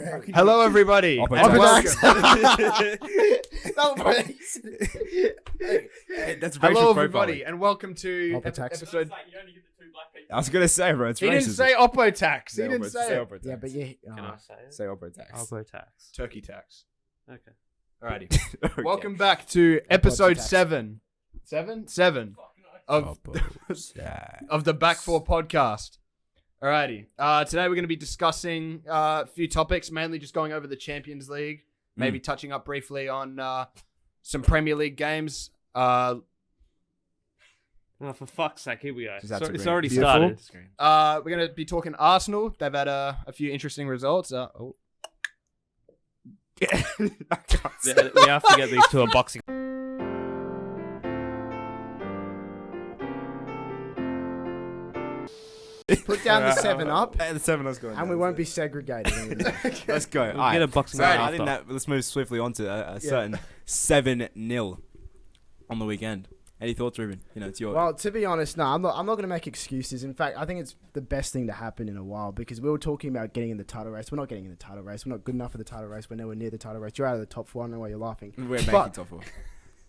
Hello, everybody. And That's Hello, racial everybody, profiling. and welcome to Tax. episode. I was gonna say, bro, it's He racist. didn't say Oppo tax. He Say didn't Oppo- say say it. Oppo tax. Yeah, but yeah. Can I say it? Say Oppo tax. Oppo tax. Turkey tax. Okay. Alrighty. Okay. Welcome back to episode tax. 7 of of the Back Four podcast. Alrighty. Today we're going to be discussing a few topics, mainly just going over the Champions League, maybe touching up briefly on some Premier League games. Oh, for fuck's sake, here we go. Just have to It's bring- already Beautiful. started. We're going to be talking Arsenal. They've had a few interesting results. Yeah, we have to get these to a boxing. Put down the 7-Up, Hey, the 7-Up's going. and we won't be segregated anymore. Let's go. We'll get a boxing match I think after. that let's move swiftly on to a certain 7-0 on the weekend. Any thoughts, Ruben? You know, it's your. Well, to be honest, no, I'm not going to make excuses. In fact, I think it's the best thing to happen in a while because we were talking about getting in the title race. We're not getting in the title race. We're not good enough for the title race. We're nowhere near the title race. You're out of the top 4. I don't know why you're laughing. We're making But- top 4.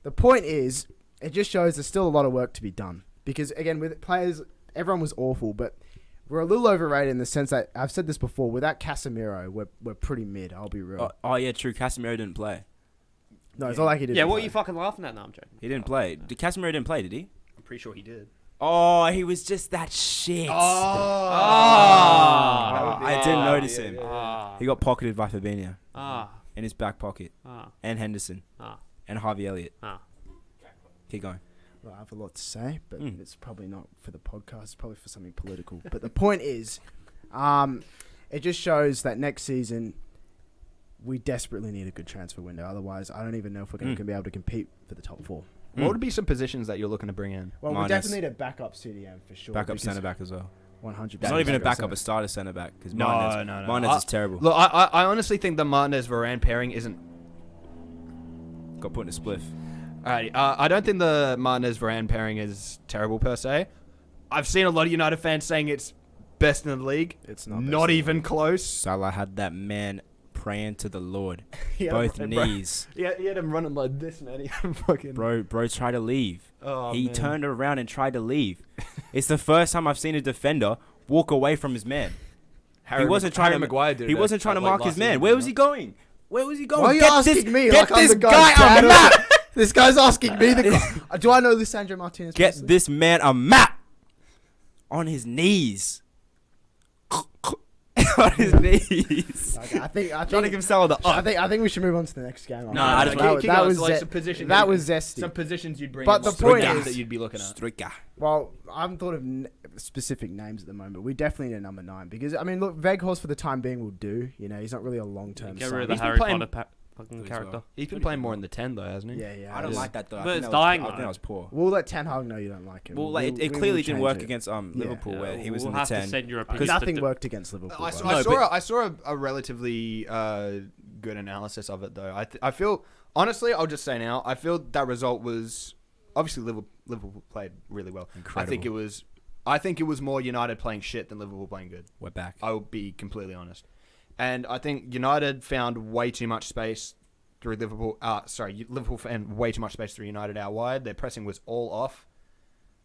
The point is, it just shows there's still a lot of work to be done. Because, again, with players, everyone was awful, but we're a little overrated in the sense that, I've said this before, without Casemiro, we're pretty mid, I'll be real. Oh yeah, true. Casemiro didn't play. No, it's not like he did. Yeah, what are you fucking laughing at now? I'm joking. He didn't play. Did Casemiro didn't play? Did he? I'm pretty sure he did. Oh, he was just that shit. Ah. I didn't notice him. Ah. He got pocketed by Fabinho Ah. in his back pocket, Ah. and Henderson, Ah. and Harvey Elliott. Ah. Keep going. Well, I have a lot to say, but Mm. it's probably not for the podcast. It's probably for something political. But the point is, it just shows that next season we desperately need a good transfer window. Otherwise, I don't even know if we're going to be able to compete for the top 4. What would be some positions that you're looking to bring in? Well, Minus. we definitely need a backup CDM for sure. Backup because centre back as well. 100%. It's not even a backup, a starter centre back because Martinez is terrible. Look, I honestly think the Martinez-Varane pairing isn't... Got put in a spliff. Alrighty, I don't think the Martinez-Varane pairing is terrible per se. I've seen a lot of United fans saying it's best in the league. It's not. Not even close. Salah had that man praying to the Lord, Yeah, both bro. knees. Yeah, he had him running like this, man. He had him fucking... Bro tried to leave. Oh, He man. turned around and tried to leave. It's the first time I've seen a defender walk away from his man. Harry He wasn't trying to. Maguire did He it wasn't trying to like mark his last man. season, Where was no? he going? Where was he going? Why are you Get asking this, me? Get Like I'm this the guy guy's a dad or map. This guy's asking me. Do I know Lisandro Martinez? Get personally? this man a map. On his knees. On his knees. Okay, I think Trying to give Salah the I up. think we should move on to the next game. No, I keep don't- going. that was So, like, ze- some positions that you'd- was zesty. Some positions you'd bring But in, the what point positions is- that you'd be looking at. Striker. Well, I haven't thought of specific names at the moment. We definitely need a number 9 because I mean, look, Weghorst for the time being will do. You know, he's not really a long-term. Get sign. rid of the He's been Harry playing- Potter fucking as character. well. He's been playing more in the 10 though, hasn't he? Yeah. I don't yeah. like that though. I But think it's that was- dying, I think though. that was poor. We'll let Ten Hag know you don't like him. Well, like, We it will clearly didn't change work it. against Liverpool Yeah, where he was we'll in the have 10. to send your Because opinion. nothing worked against Liverpool. I though. saw, I saw, I saw a relatively good analysis of it though. I feel honestly, I'll just say now, I feel that result was obviously Liverpool played really well. Incredible. I think it was more United playing shit than Liverpool playing good. We're back. I will be completely honest. And I think United found way too much space through Liverpool. Liverpool found way too much space through United out wide. Their pressing was all off.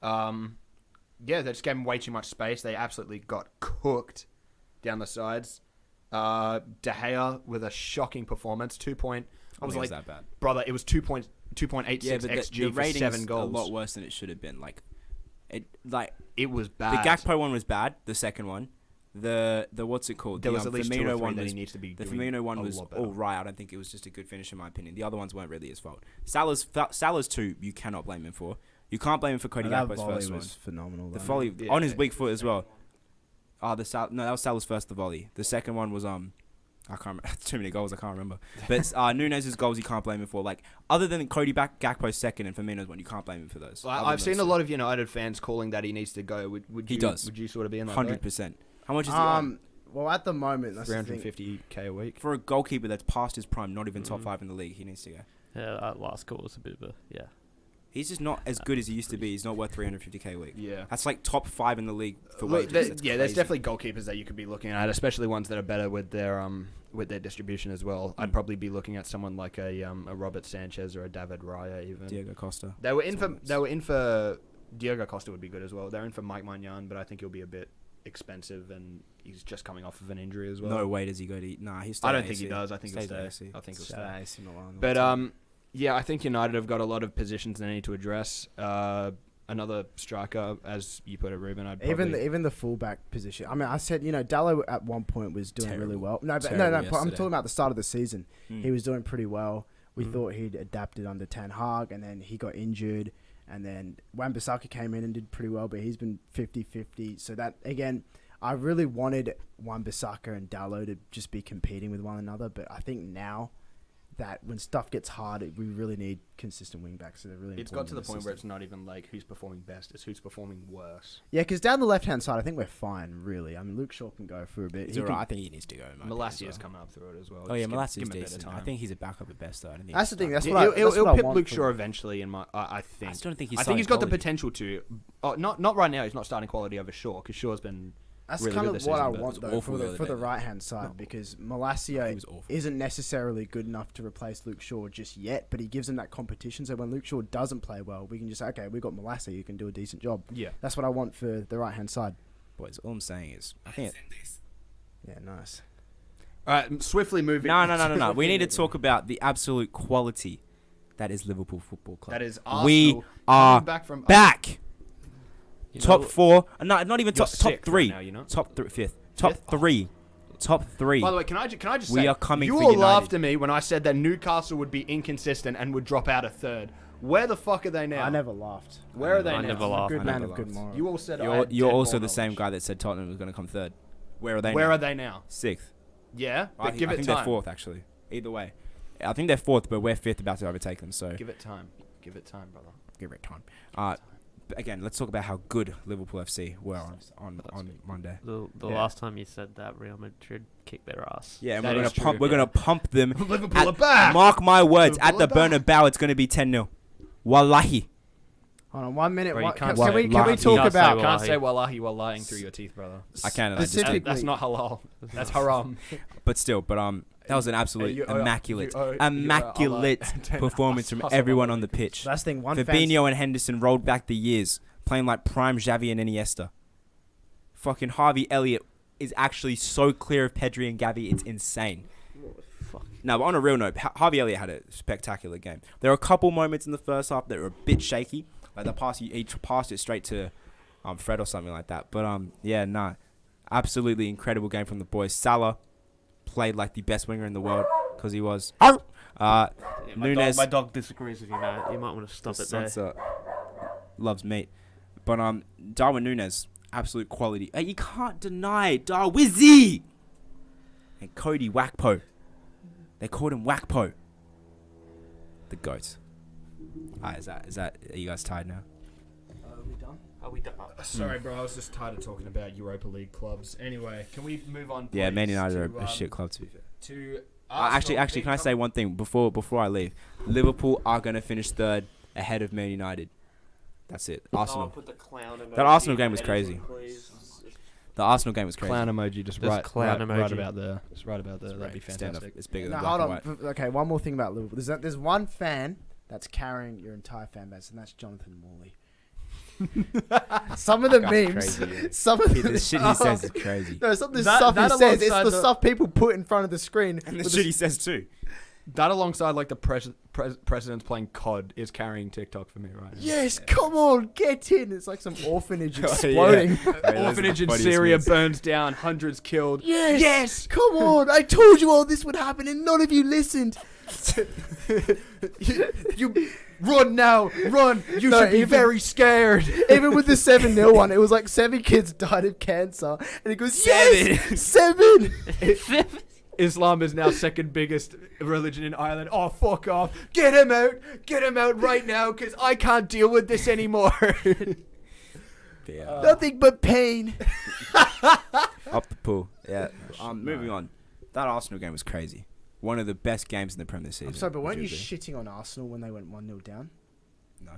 They just gave them way too much space. They absolutely got cooked down the sides. De Gea with a shocking performance. I was like that bad. Brother, it was 2.86 Yeah, but XG the for rating's 7 goals. a lot worse than it should have been. It was The bad. Gakpo one was bad. The second one, the what's it called? There the was at least 2 or Firmino 3 one that was he needs to be the doing Firmino one a was lot better. all right. I don't think it was just a good finish in my opinion. The other ones weren't really his fault. Salah's 2 you cannot blame him for. You can't blame him for Cody That Gakpo's volley first one. was phenomenal. The though. volley Yeah. on his weak foot as well. No, that was Salah's first. The volley. The second one was I can't remember. Too many goals. I can't remember. But Nunez's goals you can't blame him for. Like other than Cody Gakpo's second and Firmino's one, you can't blame him for those. I've seen a lot of United fans calling that he needs to go. Would He you, does. Would you sort of be in that 100%. How much is he on? Well, at the moment, that's the thing. 350k a week. For a goalkeeper that's past his prime, not even top 5 in the league, he needs to go. Yeah, that last goal was a bit of a He's just not as good as he used to be. He's not worth 350k a week. Yeah. That's like top 5 in the league for Look, wages. That's there's crazy. definitely goalkeepers that you could be looking at, especially ones that are better with their distribution as well. I'd probably be looking at someone like a Robert Sanchez or a David Raya even. Diego Costa. They were in for Diego Costa would be good as well. They're in for Mike Maignan, but I think he'll be a bit expensive and he's just coming off of an injury as well. No way does he go to... Nah, he's. I don't think he does. I think he'll Stays stay. AC. I think he'll Stay stay. AC Milan. But yeah, I think United have got a lot of positions they need to address. Another striker, as you put it, Ruben. I'd probably... Even the fullback position. I mean, I said Dallo at one point was doing really well. No, but no. I'm talking about the start of the season. He was doing pretty well. We thought he'd adapted under Ten Hag, and then he got injured, and then Wan-Bissaka came in and did pretty well, but he's been 50-50. So that again, I really wanted Wan-Bissaka and Dallo to just be competing with one another, but I think now that when stuff gets hard, we really need consistent wing backs. So they're really It's got to the point where system. it's not even like who's performing best, it's who's performing worse. Yeah, because down the left-hand side, I think we're fine, really. I mean, Luke Shaw can go for a bit. He's He alright. can- I think he needs to go. Malassia's coming up through it as well. Oh yeah, Just Malassia's give him a bit of decent. time. I think he's a backup at best though. I don't think That's he's the thing. starting. That's Yeah, what I. That's he'll what I pip want Luke from Shaw him. eventually. In my, I think. I still don't think he's. I think he's got the starting potential to. Oh, not right now. He's not starting quality over Shaw because Shaw's been. That's really kind good of this what season, I but want it though was awful the for other the day, right-hand side No. because He Malacia was awful. isn't necessarily good enough to replace Luke Shaw just yet, but he gives him that competition. So when Luke Shaw doesn't play well, we can just say, okay, we've got Malacia, you can do a decent job. Yeah. That's what I want for the right-hand side. Boys, all I'm saying is, I think. Yeah, nice. All right, swiftly moving. No. We need to talk about the absolute quality that is Liverpool Football Club. That is Arsenal. We coming are back from back. You Top know- 4. No, not even You're top sick 3. right now, you know? Top 3. 5th. Top Fifth? 3. Top 3. By the way, can I just We say, are coming you for all United. laughed at me when I said that Newcastle would be inconsistent and would drop out a third. Where the fuck are they now? I never laughed. Where are they I now? never I'm a laughed. good I man never of good laughed. morals. You all said I You're, had you're dead also ball the same knowledge. guy that said Tottenham was going to come 3rd. Where are they Where now? are they now? 6th. Yeah, I but think, give I it think time. they're 4th, actually. Either way. I think they're 4th, but we're 5th about to overtake them, so Give it time. Give it time, brother. give it time. But again, let's talk about how good Liverpool FC were on Monday. The Yeah. last time you said that, Real Madrid kicked their ass. Yeah, and That we're is gonna pump. true. We're gonna pump them. Liverpool are back. Mark my words. Liverpool At the are back. Bernabeu, it's gonna be 10-0. Wallahi. Hold on, 1 minute. Bro, you What, can't can say we wallahi. talk Can't say about? wallahi. Can't say wallahi while lying through your teeth, brother. I can. And I just Specifically- did. That's not halal. That's haram. But still, that was an absolute immaculate Allah- performance from Assalamu everyone on the alaikum. pitch. Last thing, one fan. Fabinho and Henderson rolled back the years, playing like prime Xavi and Iniesta. Fucking Harvey Elliott is actually so clear of Pedri and Gavi, it's insane. Fuck. No, but on a real note, Harvey Elliott had a spectacular game. There were a couple moments in the first half that were a bit shaky. Like the pass, he passed it straight to Fred or something like that. But yeah, nah, absolutely incredible game from the boys. Salah played like the best winger in the world because he was. Yeah, Nunes. my dog disagrees with you, man. You might want to stop it there. Sunset loves meat. But Darwin Nunes, absolute quality. Hey, you can't deny Darwizzy and Cody Wakpo. They called him Wakpo. The goat. Is that? Are you guys tired now? Are we done? Are we done? Sorry, bro. I was just tired of talking about Europa League clubs. Anyway, can we move on? Yeah, please, Man United are to, a shit club to be fair. To Actually, Arsenal, can I say one thing before I leave? Liverpool are going to finish 3rd ahead of Man United. That's it. Arsenal. Put the clown emoji That Arsenal game was in crazy. Edison, please. The Arsenal game was crazy. clown emoji? Just clown right emoji. about there. Just right about there. That'd be Stand up. fantastic. It's bigger No, than black hold and on. white. Okay, one more thing about Liverpool. There's one fan that's carrying your entire fan base, and that's Jonathan Morley. Some of the memes, crazy, yeah. some of The shit he says is crazy. no, some of the That- stuff he that says, it's alongside the the- stuff people put in front of the screen. And the with shit he says too. That alongside like the presidents playing COD is carrying TikTok for me right now. Yes, come on, get in. It's like some orphanage Oh, yeah. exploding. Orphanage in Syria burns down, hundreds killed. Yes, come on. I told you all this would happen, and none of you listened. You run now, run. You No, should be even- very scared. Even with the 7-0 one, it was like 7 kids died of cancer, and it goes yes, 7. Islam is now second biggest religion in Ireland. Oh, fuck off. Get him out right now, because I can't deal with this anymore. Yeah. Nothing but pain. Up the pool. Yeah. Moving on. That Arsenal game was crazy. One of the best games in the Premier League season. I'm sorry, but weren't you arguably. shitting on Arsenal when they went 1-0 down?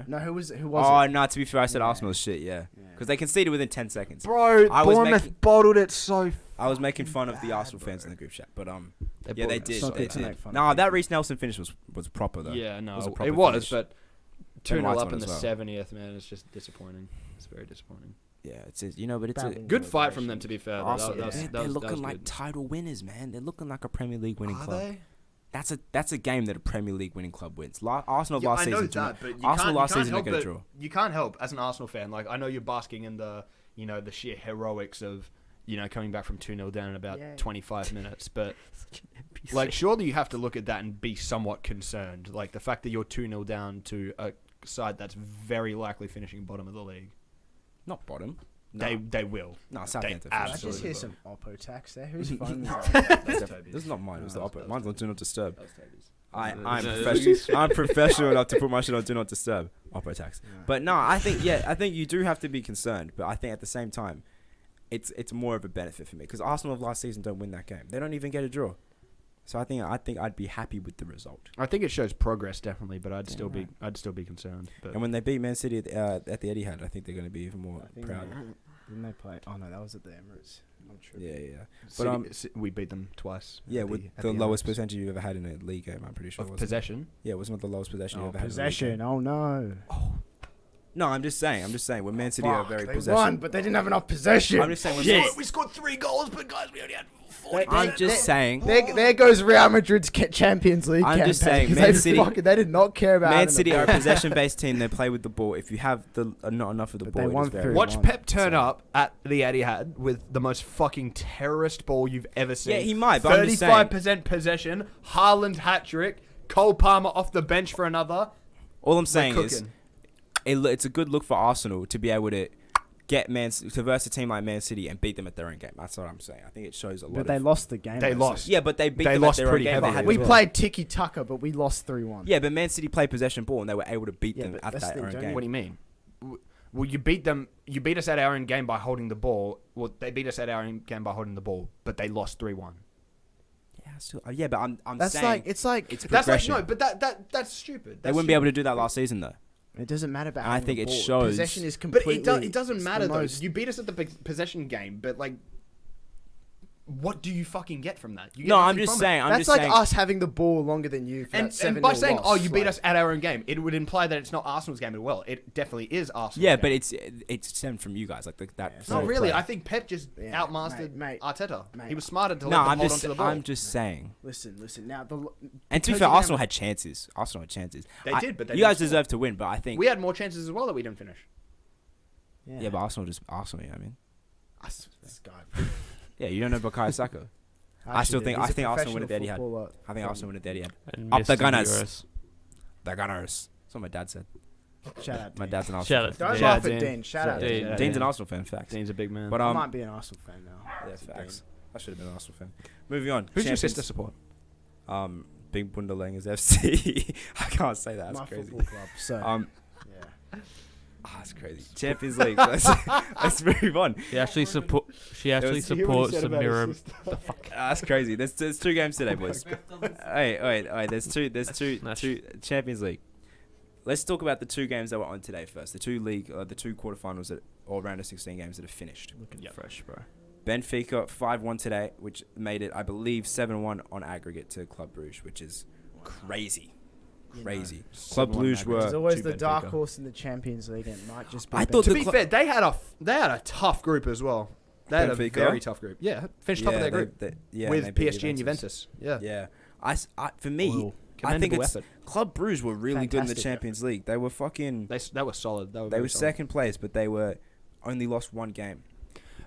No, who was Oh, it? no, to be fair, I said Yeah. Arsenal was shit, yeah. Because they conceded within 10 seconds. Bro, I was Bournemouth making- bottled it so. I was making fun of the bad, Arsenal bro. fans in the group chat, but yeah, bottled they it. did. It's not They good to did. make fun of Nah, that people. Reece Nelson finish was proper though. Yeah, no, was a it proper was, finish. but Ben 2-0 White's up one in the as well. 70th, man, it's just disappointing. It's very disappointing. Yeah, it's but it's Battling Good for fight from motivation. them, to be fair. though. Arsenal, That was- they're that was looking like good. title winners, man. They're looking like a Premier League winning Are club. they? That's a game that a Premier League winning club wins. Arsenal Yeah, last I know season. that, but you Arsenal can't, last you can't season help they got a but- draw. You can't help as an Arsenal fan. Like, I know you're basking in the sheer heroics of coming back from 2-0 down in about Yeah. 25 minutes, but Such an NPC. like surely you have to look at that and be somewhat concerned. Like the fact that you're 2-0 down to a side that's very likely finishing bottom of the league. Not bottom. No. They will. No, Southampton. They I absolutely just hear will. some Oppo tax there. Whose phone? This is not mine. It was the opposite. Mine's on Do Not Disturb. I'm No, professional. I'm professional enough to put my shit on Do Not Disturb. Oppo tax. But no, I think you do have to be concerned. But I think at the same time, it's more of a benefit for me because Arsenal of last season don't win that game. They don't even get a draw. So I think I'd be happy with the result. I think it shows progress definitely, but I'd Yeah, still right. be concerned. But And when they beat Man City at the Etihad, I think they're going to be even more proud. Didn't they play? Oh no, that was at the Emirates. I'm sure. Yeah. City, we beat them twice. Yeah, at with at the lowest Emirates. percentage you've ever had in a league game, I'm pretty sure. Of wasn't it? possession. Yeah, it wasn't the lowest possession you Oh, ever had. possession. In a league Oh no. game. No, I'm just saying. When Man City are Fuck, very they possession. won, but they didn't have enough possession. I'm just saying. When Yeah, we scored 3 goals, but guys, we only had 40. I'm just saying. There goes Real Madrid's Champions League I'm just campaign, saying, 'cause Man they City- they did not care about Man it. City are a possession-based team. They play with the ball. If you have not enough of the But ball, they it won is very 3-1. Watch Pep turn So- up at the Etihad with the most fucking terrorist ball you've ever seen. Yeah, he might, but I'm just saying. 35% possession, Haaland hat-trick, Cole Palmer off the bench for another. All I'm saying We're is, cooking. it's a good look for Arsenal to be able to get to verse a team like Man City and beat them at their own game. That's what I'm saying. I think it shows a lot. But they lost the game. They though, lost. so- Yeah, but they beat They them lost at their pretty own game. heavily. We as well. played tiki taka, but we lost 3-1. Yeah, but Man City played possession ball and they were able to beat Yeah, them but at that's their the own thing, game. What do you mean? Well, you beat them. You beat us at our own game by holding the ball. Well, they beat us at our own game by holding the ball, but they lost 3-1. Yeah, but I'm That's saying like it's like it's That's like progression. no, but that's stupid. They wouldn't be able to do that last season though. it doesn't matter about. And I having think the it ball. shows- Possession is But completely. it doesn't it's matter the though. most- You beat us at the possession game, but like, what do you fucking get from that? You get No, I'm nothing just from it. saying. I'm That's just like saying. us having the ball longer than you. For that And 7-0 by saying, loss. "Oh, you beat like- us at our own game," it would imply that it's not Arsenal's game as well. It definitely is Arsenal's Yeah, game. but it's stemmed from you guys, like that. Yeah, not so really. play. I think Pep just Yeah, outmastered mate, Arteta. mate. He was smarter to No, let them I'm hold just onto the ball. I'm just saying. Listen. Now the And to be because fair, you Arsenal have- had chances. They did, but they you guys didn't score. deserve to win. But I think We had more chances as well that we didn't finish. yeah, but Arsenal. You know what I mean, This guy. yeah, you don't know Bukayo Saka. I still think Arsenal win at the Etihad. I think Arsenal win at the Etihad. And Up missed the some Gunners. Euros. The Gunners. That's what my dad said. Shout out. My Dean. dad's an Arsenal Shout out. fan. Don't Yeah, laugh Dean. at Dean. Shout out. Dean. Dean. Yeah, Dean's an yeah. Arsenal fan. Facts. Dean's a big man. But I might be an Arsenal fan now. yeah, That's facts. I should have been an Arsenal fan. Moving on. Who's your Champions. sister support? Big Bundelangers FC. I can't say that. That's My crazy. football club. So Yeah. yeah. That's crazy. Champions League. Let's move on. She actually supports the mirror. That's crazy. There's 2 games today, boys. Wait. There's two Champions League. Let's talk about the 2 games that were on today first. The 2 quarterfinals or round of 16 games that have finished. Looking fresh, bro. Benfica 5-1 today, which made it, I believe, 7-1 on aggregate to Club Brugge, which is crazy. Crazy. Club 7-1 Brugge were. There's always to the dark Benfica. horse in the Champions League, and it might just be. I thought To the be fair, they had a tough group as well. They had a Benfica? very tough group. Yeah, finished top of their group with with PSG and Juventus. Yeah. Yeah. For me, Well, I think commendable it's effort. Club Brugge were really good in the Fantastic Champions League. They were fucking. They were solid. They were, They very were solid. second place, but they were only lost 1 game.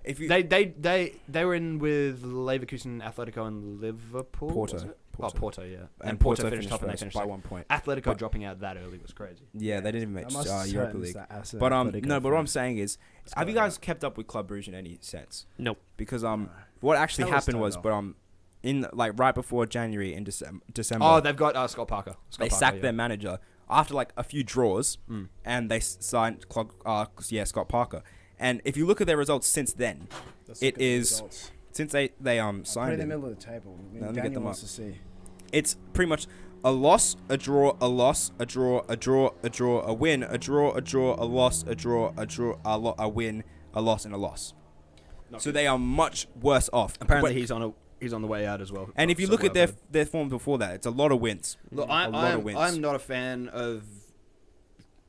If you They were in with Leverkusen, Atletico, and Liverpool. Porto. was it? Oh, Porto, yeah. and Porto finished top, and they first finished by second. 1 point. Atletico But- dropping out that early was crazy. Yeah, they didn't even make That must Europa hurt League. that as a But Atletico no, but what fan. I'm saying is, have you guys kept up with Club Brugge in any sense? Nope. Because what actually Tell us, happened was, Toto. but in like right before January in December, Oh, they've got Scott Parker. they sacked their manager after like a few draws, and they signed Scott Parker. And if you look at their results since then, Let's it look at the is results. since they Put it signed in the him, middle of the table. Let me get Daniel them wants up. to see. it's pretty much A loss, a draw, a loss, a draw, a draw, a draw, a win, a draw, a draw, a loss, a draw, a draw, a win, a loss, and a loss. So they are much worse off. Apparently, he's on the way out as well. And if you look at their form before that, it's a lot of wins. Look, I'm not a fan of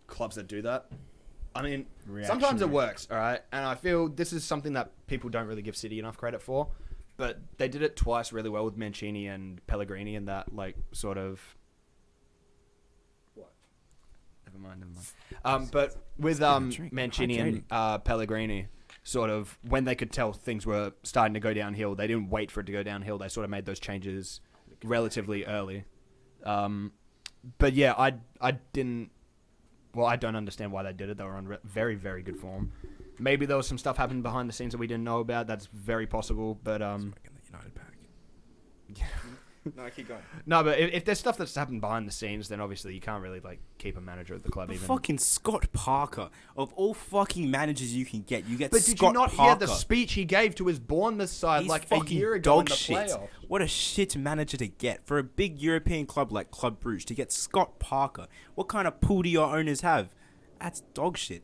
clubs that do that. I mean, sometimes it works, all right? And I feel this is something that people don't really give City enough credit for. But they did it twice really well with Mancini and Pellegrini and that, like, sort of... What? Never mind. But with Mancini and Pellegrini, sort of, when they could tell things were starting to go downhill, they didn't wait for it to go downhill. They sort of made those changes relatively early. But yeah, I didn't... Well, I don't understand why they did it. They were on very, very good form. Maybe there was some stuff happening behind the scenes that we didn't know about. That's very possible. But the United pack. No, keep going. No, but if there's stuff that's happened behind the scenes, then obviously you can't really like keep a manager at the club. Even Fucking Scott Parker, of all fucking managers you can get, you get. But Scott did you not Parker. hear the speech he gave to his Bournemouth side He's like a year ago dog in the shit. playoffs? What a shit manager to get for a big European club like Club Brugge to get Scott Parker. What kind of pool do your owners have? That's dog shit.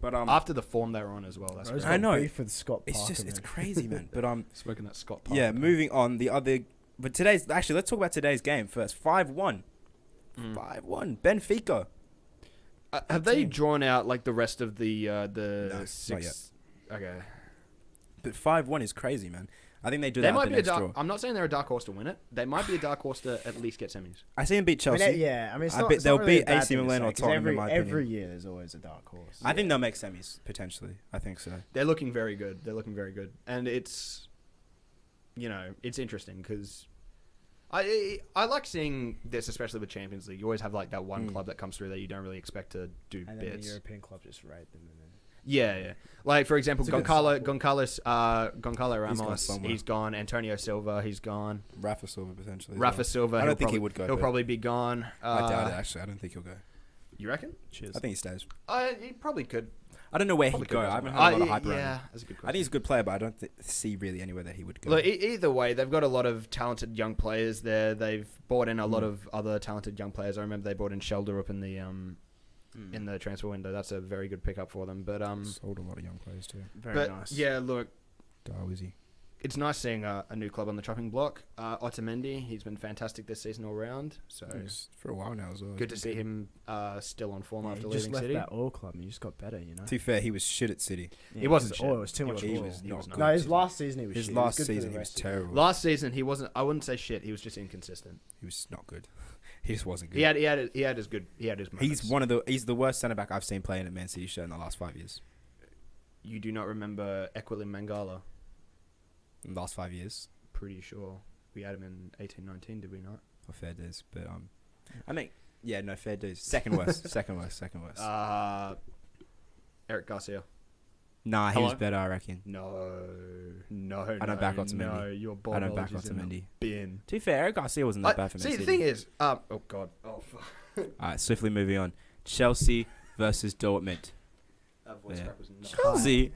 But after the form they were on as well, that's Bro's great. I got know. beef with Scott it's Parker, just it's man. crazy, man. But Spoken that Scott Parker. yeah, moving on. The other, but let's talk about today's game first. 5-1, 5-1. Benfica. Have they drawn out like the rest of the No, six? not Okay. But 5-1 is crazy, man. I think they do They that. might At the be a next dark. draw. I'm not saying they're a dark horse to win it. They might be a dark horse to at least get semis. I see them beat I mean, Chelsea. yeah, I mean, it's I not, bet it's they'll not really beat a bad AC thing to Milan say, or 'cause Tottenham, in my every opinion. year there's always a dark horse. I think they'll make semis potentially. I think so. They're looking very good. They're looking very good, and it's, it's interesting because I like seeing this, especially with Champions League. You always have like that one club that comes through that you don't really expect to do And then bits. the European club just raid them. And then Yeah. Like for example, It's a good Goncalo Ramos, somewhere. he's gone. Antonio Silva, he's gone. Rafa Silva potentially. as Rafa well. Silva, I he'll don't think he probably- would go. He'll but probably be gone. I doubt it. Actually, I don't think he'll go. You reckon? cheers. I think he stays. He probably could. I don't know where Probably he'd go. could I as haven't well. heard a lot of hype around Yeah, him. that's a good I think question. he's a good player, but I don't see really anywhere that he would go. Look, either way, they've got a lot of talented young players there. They've brought in a lot of other talented young players. I remember they brought in Shelder up in the transfer window. That's a very good pickup for them. But Sold a lot of young players too. Very nice. yeah, look, Darwizi. it's nice seeing a new club on the chopping block. Otamendi, he's been fantastic this season all round. So For a while now as well. good to see him still on form Yeah, after you just leaving left City. that oil club and you just got better, you know. To be fair, he was shit at City. Yeah, He wasn't because shit. It was too much He oil. was not No, his good. last season he was His shit. last He was good for season the he was rest of it. terrible. Last season he wasn't. I wouldn't say shit. He was just inconsistent. He was not good. He just wasn't good. He had his good. He had his moments. He's the worst centre back I've seen playing at Man City shirt in the last 5 years. You do not remember Equilin Mangala? In the last 5 years, Pretty sure we had him in 18-19, did we not? for fair days. But I mean, yeah, no fair days. Second worst. second worst. Eric Garcia. Nah, he Hello? was better, I reckon. No. I don't back Otamendi. No, your ball I don't knowledge back is in the Otamendi. bin. To be fair, Eric Garcia wasn't that bad for Man See, City. the thing is, oh god, oh fuck. Alright, swiftly moving on. Chelsea versus Dortmund. That voice Yeah. crack was not. Chelsea.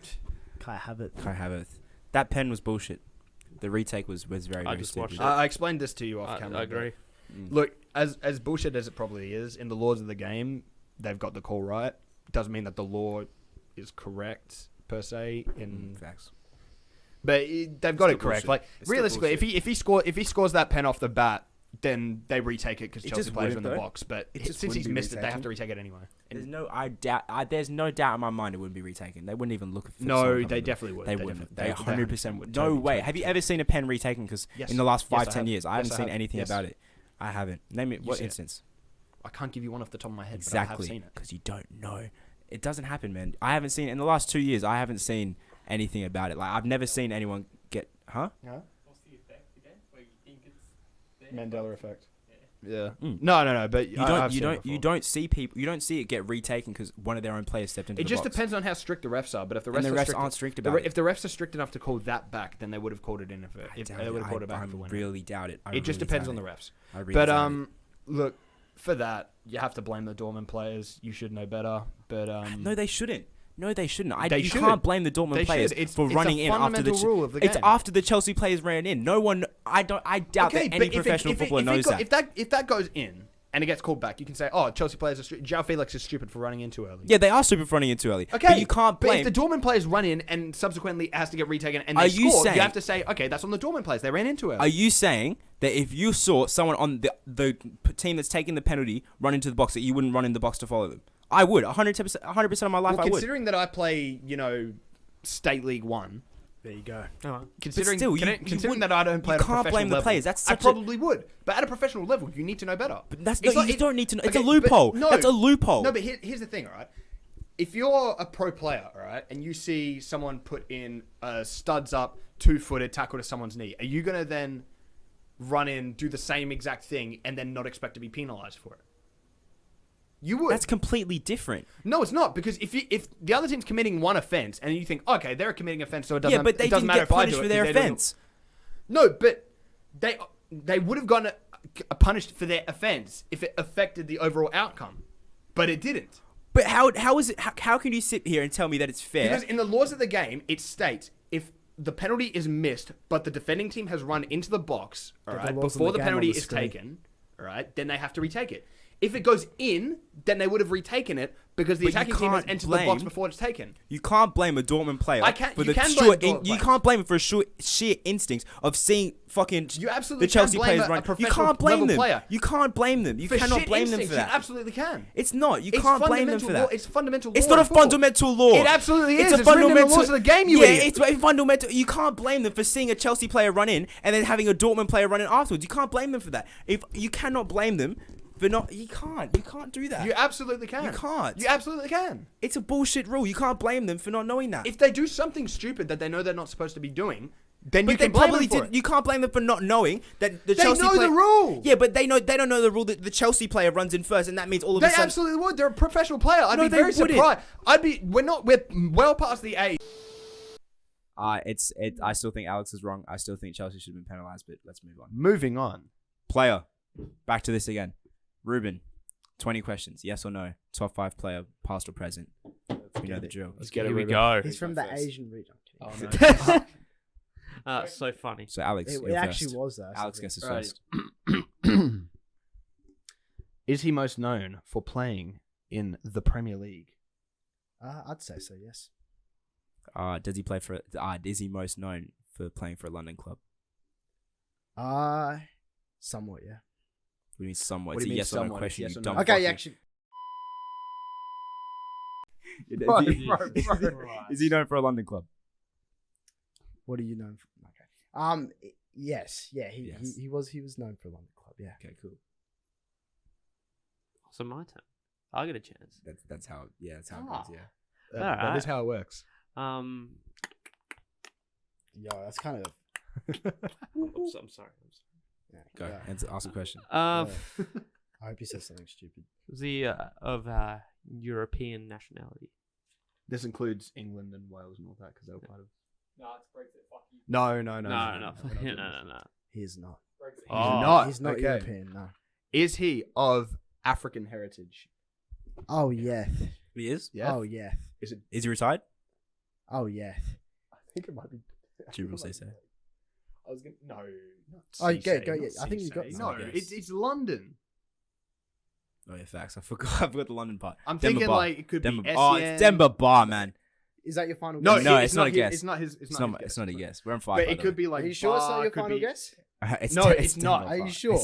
Kai Havertz. Kai Havertz. That pen was bullshit. The retake was very, I very just stupid. watched it. I explained this to you off I camera. agree. Look, as bullshit as it probably is, in the laws of the game, they've got the call right. Doesn't mean that the law is correct per se. Facts. But they've got it Still correct. bullshit. Like It's still realistically, bullshit. if he scores that pen off the bat, then they retake it because It Chelsea just players are in wouldn't, the though. box. But It just since he's wouldn't be missed it, they have retaken. to retake it anyway. There's no doubt in my mind it wouldn't be retaken. They wouldn't even look. If No, someone they come in. definitely would. They wouldn't. They definitely 100% would. would. Totally, No way. totally, Have you totally. ever seen a pen retaken? Because Yes. in the last Yes, 5, I 10 have. years, I Yes, haven't I seen have. anything Yes. about it. I haven't. Name it. You What seen it. instance? I can't give you one off the top of my head, but I have Exactly. seen it. Because you don't know. It doesn't happen, man. I haven't seen in the last 2 years. I haven't seen anything about it. Like I've never seen anyone get. Huh? What's the effect again? Where you think it's there? Mandela effect. Yeah. Mm. No. But You don't see people. You don't see it get retaken because one of their own players stepped into It the just box. depends on how strict the refs are. But if the refs, And the are refs strict, aren't strict the about re- it. if the refs are strict enough to call that back, then they would have called it in. I If doubt they would have it. called it back I for winning. really doubt it. It just depends on the refs. I really But doubt it. look, for that you have to blame the Dortmund players. You should know better. But No, they shouldn't. No, they shouldn't. You should. can't blame the Dortmund players for running in after the rule of the game. It's after the Chelsea players ran in. No one. I doubt that any professional footballer knows that. If that goes in and it gets called back, you can say, "Oh, Chelsea players are stupid. João Felix is stupid for running in too early." Yeah, they are stupid for running in too early. Okay, but you can't blame. But if the Dortmund players run in and subsequently it has to get retaken and they Are you score, saying- you have to say, "Okay, that's on the Dortmund players. They ran in too early." Are you saying that if you saw someone on the team that's taking the penalty run into the box, that you wouldn't run in the box to follow them? I would. 100% of my life, I would. Considering that I play, State League 1. There you go. Considering, still, considering that I don't play at a can't professional blame the level, players. That's I such probably would. But at a professional level, you need to know better. But that's It's not, like- you don't need to know. It's okay, a loophole. but no. That's a loophole. No, but here's the thing, all right? If you're a pro player, all right, and you see someone put in a studs up, 2-footed tackle to someone's knee, are you going to then run in, do the same exact thing, and then not expect to be penalised for it? You would. That's completely different. No, it's not, because if the other team's committing one offence and you think, okay, they're committing offence, so it doesn't, Yeah, but they it doesn't didn't matter get if I do punished it for their 'cause they're doing it. offence. No, but they would have gotten punished for their offence if it affected the overall outcome, but it didn't. But how is it? How can you sit here and tell me that it's fair? Because in the laws of the game, it states if the penalty is missed, but the defending team has run into the box, all right, before the penalty is taken, all right, then they have to retake it. If it goes in, then they would have retaken it because the But you attacking team has can't entered the box blame- before it's taken. You can't blame a Dortmund player I can't- for you the can sheer blame Dortmund you players. can't blame him for sheer instincts of seeing fucking You absolutely the Chelsea can blame players a run. You professional can't blame level them. player. You can't blame them. You For cannot shit blame them instincts, for that. You absolutely can. It's not. You It's can't blame them fundamental for law. that. It's fundamental law. It's not a in football. fundamental law. It absolutely is. It's a It's written in the fundamental laws of the game, you yeah, idiot. it's a fundamental. You can't blame them for seeing a Chelsea player run in and then having a Dortmund player run in afterwards. You can't blame them for that. If you cannot blame them for not, you can't do that. You absolutely can. You can't. You absolutely can. It's a bullshit rule. You can't blame them for not knowing that. If they do something stupid that they know they're not supposed to be doing, then you But they can blame probably them for did. it. You can't blame them for not knowing that the They Chelsea know player, the rule. Yeah, but they don't know the rule that the Chelsea player runs in first, and that means all of They a sudden. absolutely would. They're a professional player. I'd No, be they very wouldn't. surprised. We're well past the age. I still think Alex is wrong. I still think Chelsea should have been penalised, but let's move on. Moving on. Player, back to this again. Ruben, 20 questions. Yes or no? Top 5 player, past or present. We know the drill. Let's get it. Here we Ruben. go. He's from the Asian region. Oh, no. So funny. So Alex, It you're actually first. was that. Alex guesses Right. first. Is he most known for playing in the Premier League? I'd say so. Yes. Does he play for? Is he most known for playing for a London club? Somewhat. Yeah. What do you mean somewhat? What It's do a you mean yes or no somewhat? question. Yes You or dumb no? Okay. fucking- Actually. Is he known for a London club? What do you know? Okay. Yes. Yeah. Yes. He was known for a London club. Yeah. Okay, cool. So my turn. I get a chance. That's how. Yeah, that's how it Ah. goes. Yeah. That Alright. is how it works. Yo, that's kind of. Oops, I'm sorry. Yeah, Go yeah. and ask a question. I hope you said something stupid. The of European nationality. This includes England and Wales and all that because they were part of. No, it's Brexit. Fuck you. No. No. we're not doing No. this. He is not. Brexit. Oh. not. He's not Okay. European. No. Is he of African heritage? Oh yeah. He is. Yeah. Oh yeah. Is Is he retired? Oh yeah. I think it might be. Jibril say so. I was gonna no. Not Oh, Cisse, go, not yeah. I think you got Cisse. some, No, I guess. it's London. Oh yeah, facts. I forgot the London part. I'm Demba thinking Ba. like it could Demba. be. Oh, it's Demba Ba, man. Is that your final No, guess? No, it's it's not a his- guess. It's not his. It's not. It's not a guess. We're on 5. But by it the could way. be like. Are you sure it's not Bar, your could final be- guess? It's No, it's it's not. Demba Are Ba. you sure?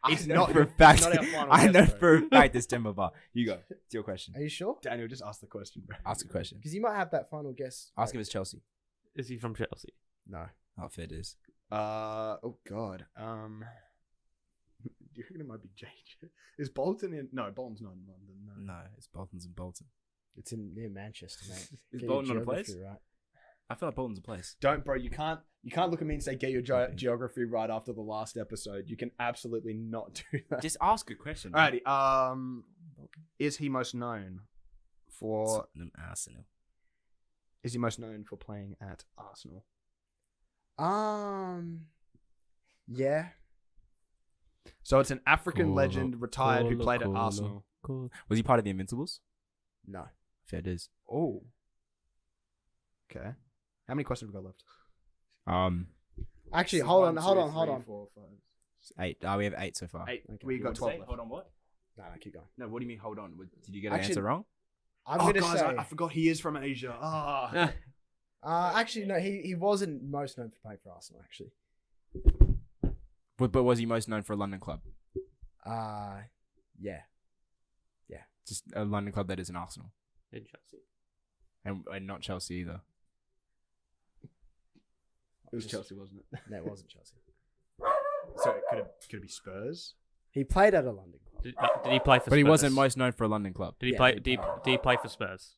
I It's know not for a your- fact. not our final I guess, know bro. for a fact it's Demba Ba. You go. It's your question. Are you sure? Daniel, just ask the question, bro. Ask a question. Because you might have that final guess. Ask if it's Chelsea. Is he from Chelsea? No. How fair it is. Oh God. Do you reckon it might be JJ? Is Bolton in? No, Bolton's not in London. No. No, it's Bolton's and Bolton. It's near Manchester, mate. Is Get Bolton your not a place? geography right. I feel like Bolton's a place. Don't, bro. You can't look at me and say get your geography right after the last episode. You can absolutely not do that. Just ask a question. Alrighty. Is he most known for? Arsenal. Is he most known for playing at Arsenal? Yeah. So it's an African Cool, legend retired who cool, played at cool. Arsenal. Cool. Was he part of the Invincibles? No. Fair it is. Oh, Okay. How many questions have we got left? Actually, So hold on. 4, 5. 8. We have 8 so far. 8. Okay. We got 12 left. Hold on, what? No, keep going. No, what do you mean? Hold on. Did you get an Actually- answer wrong? I'm Oh, gonna guys, say. I forgot he is from Asia. Ah. Actually, no. He wasn't most known for playing for Arsenal. Actually. But was he most known for a London club? Yeah. Just a London club that isn't Arsenal, In Chelsea. and not Chelsea either. It was Chelsea, wasn't it? No, it wasn't Chelsea. So could it be Spurs? He played at a London club. Did he play for? But he Spurs? wasn't most known for a London club. Did he Yeah, play? he Did he play for Spurs?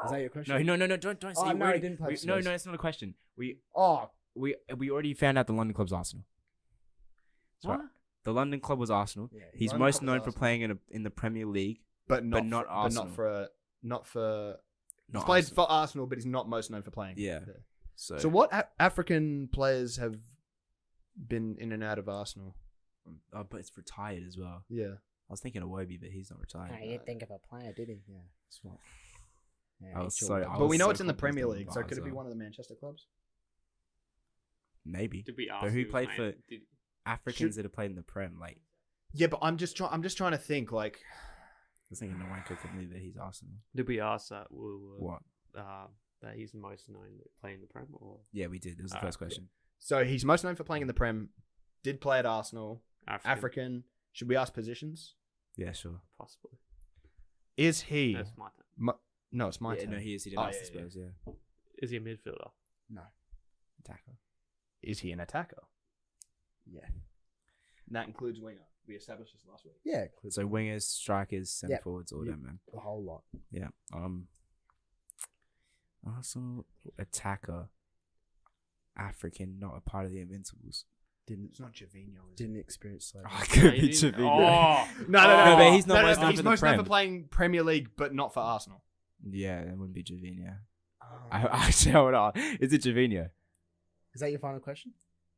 Is that your question? No, don't Oh, say. no, he didn't play for No, Spurs. it's not a question. We Oh, already found out the London club's Arsenal. That's right. The London club was Arsenal. yeah. He's London most club was known for Arsenal. playing in the Premier League. But not not Arsenal. Not for. He's Not played Arsenal. for Arsenal, but he's not most known for playing. Yeah. there. So, So what African players have been in and out of Arsenal? but it's retired as well. Yeah. I was thinking of Wobie, but he's not retired. he didn't think of a player, did he? Yeah. Smart. Yeah, I was he so- sure I did. But we was know so it's in the confused Premier on League, the so bar could it as be well. one of the Manchester clubs? Maybe. Did we ask? But who was played for playing? Did, Africans that have played in the Prem? Like, Yeah, but I'm just trying to think. Like, I was thinking no one could believe that he's Arsenal. did we ask that? What? That he's most known to play in the Prem, or Yeah, we did. It was the Alright, first question. so he's most known for playing in the Prem. Did play at Arsenal. African? African. Should we ask positions? Yeah, sure. Possibly. Is he? That's my turn. No, it's my Yeah, turn. no, he is. He didn't Oh, ask yeah, the Spurs. Yeah. Is he a midfielder? Attacker. Is he an attacker? Yeah. That includes winger. We established this last week. Yeah. So wingers, strikers, centre Yep. forwards, all Yep. them, man. The whole lot. Yeah. Arsenal attacker, African, not a part of the Invincibles. It's not Javinho, is it? Didn't experience slavery. Oh, it could No, be you didn't- Javinho. Oh, No, but he's not most known he's for the most known Prem. for playing Premier League, but not for Arsenal. Yeah, it wouldn't be Javinho. Oh. I actually, hold on. Is it Javinho? Is that your final question?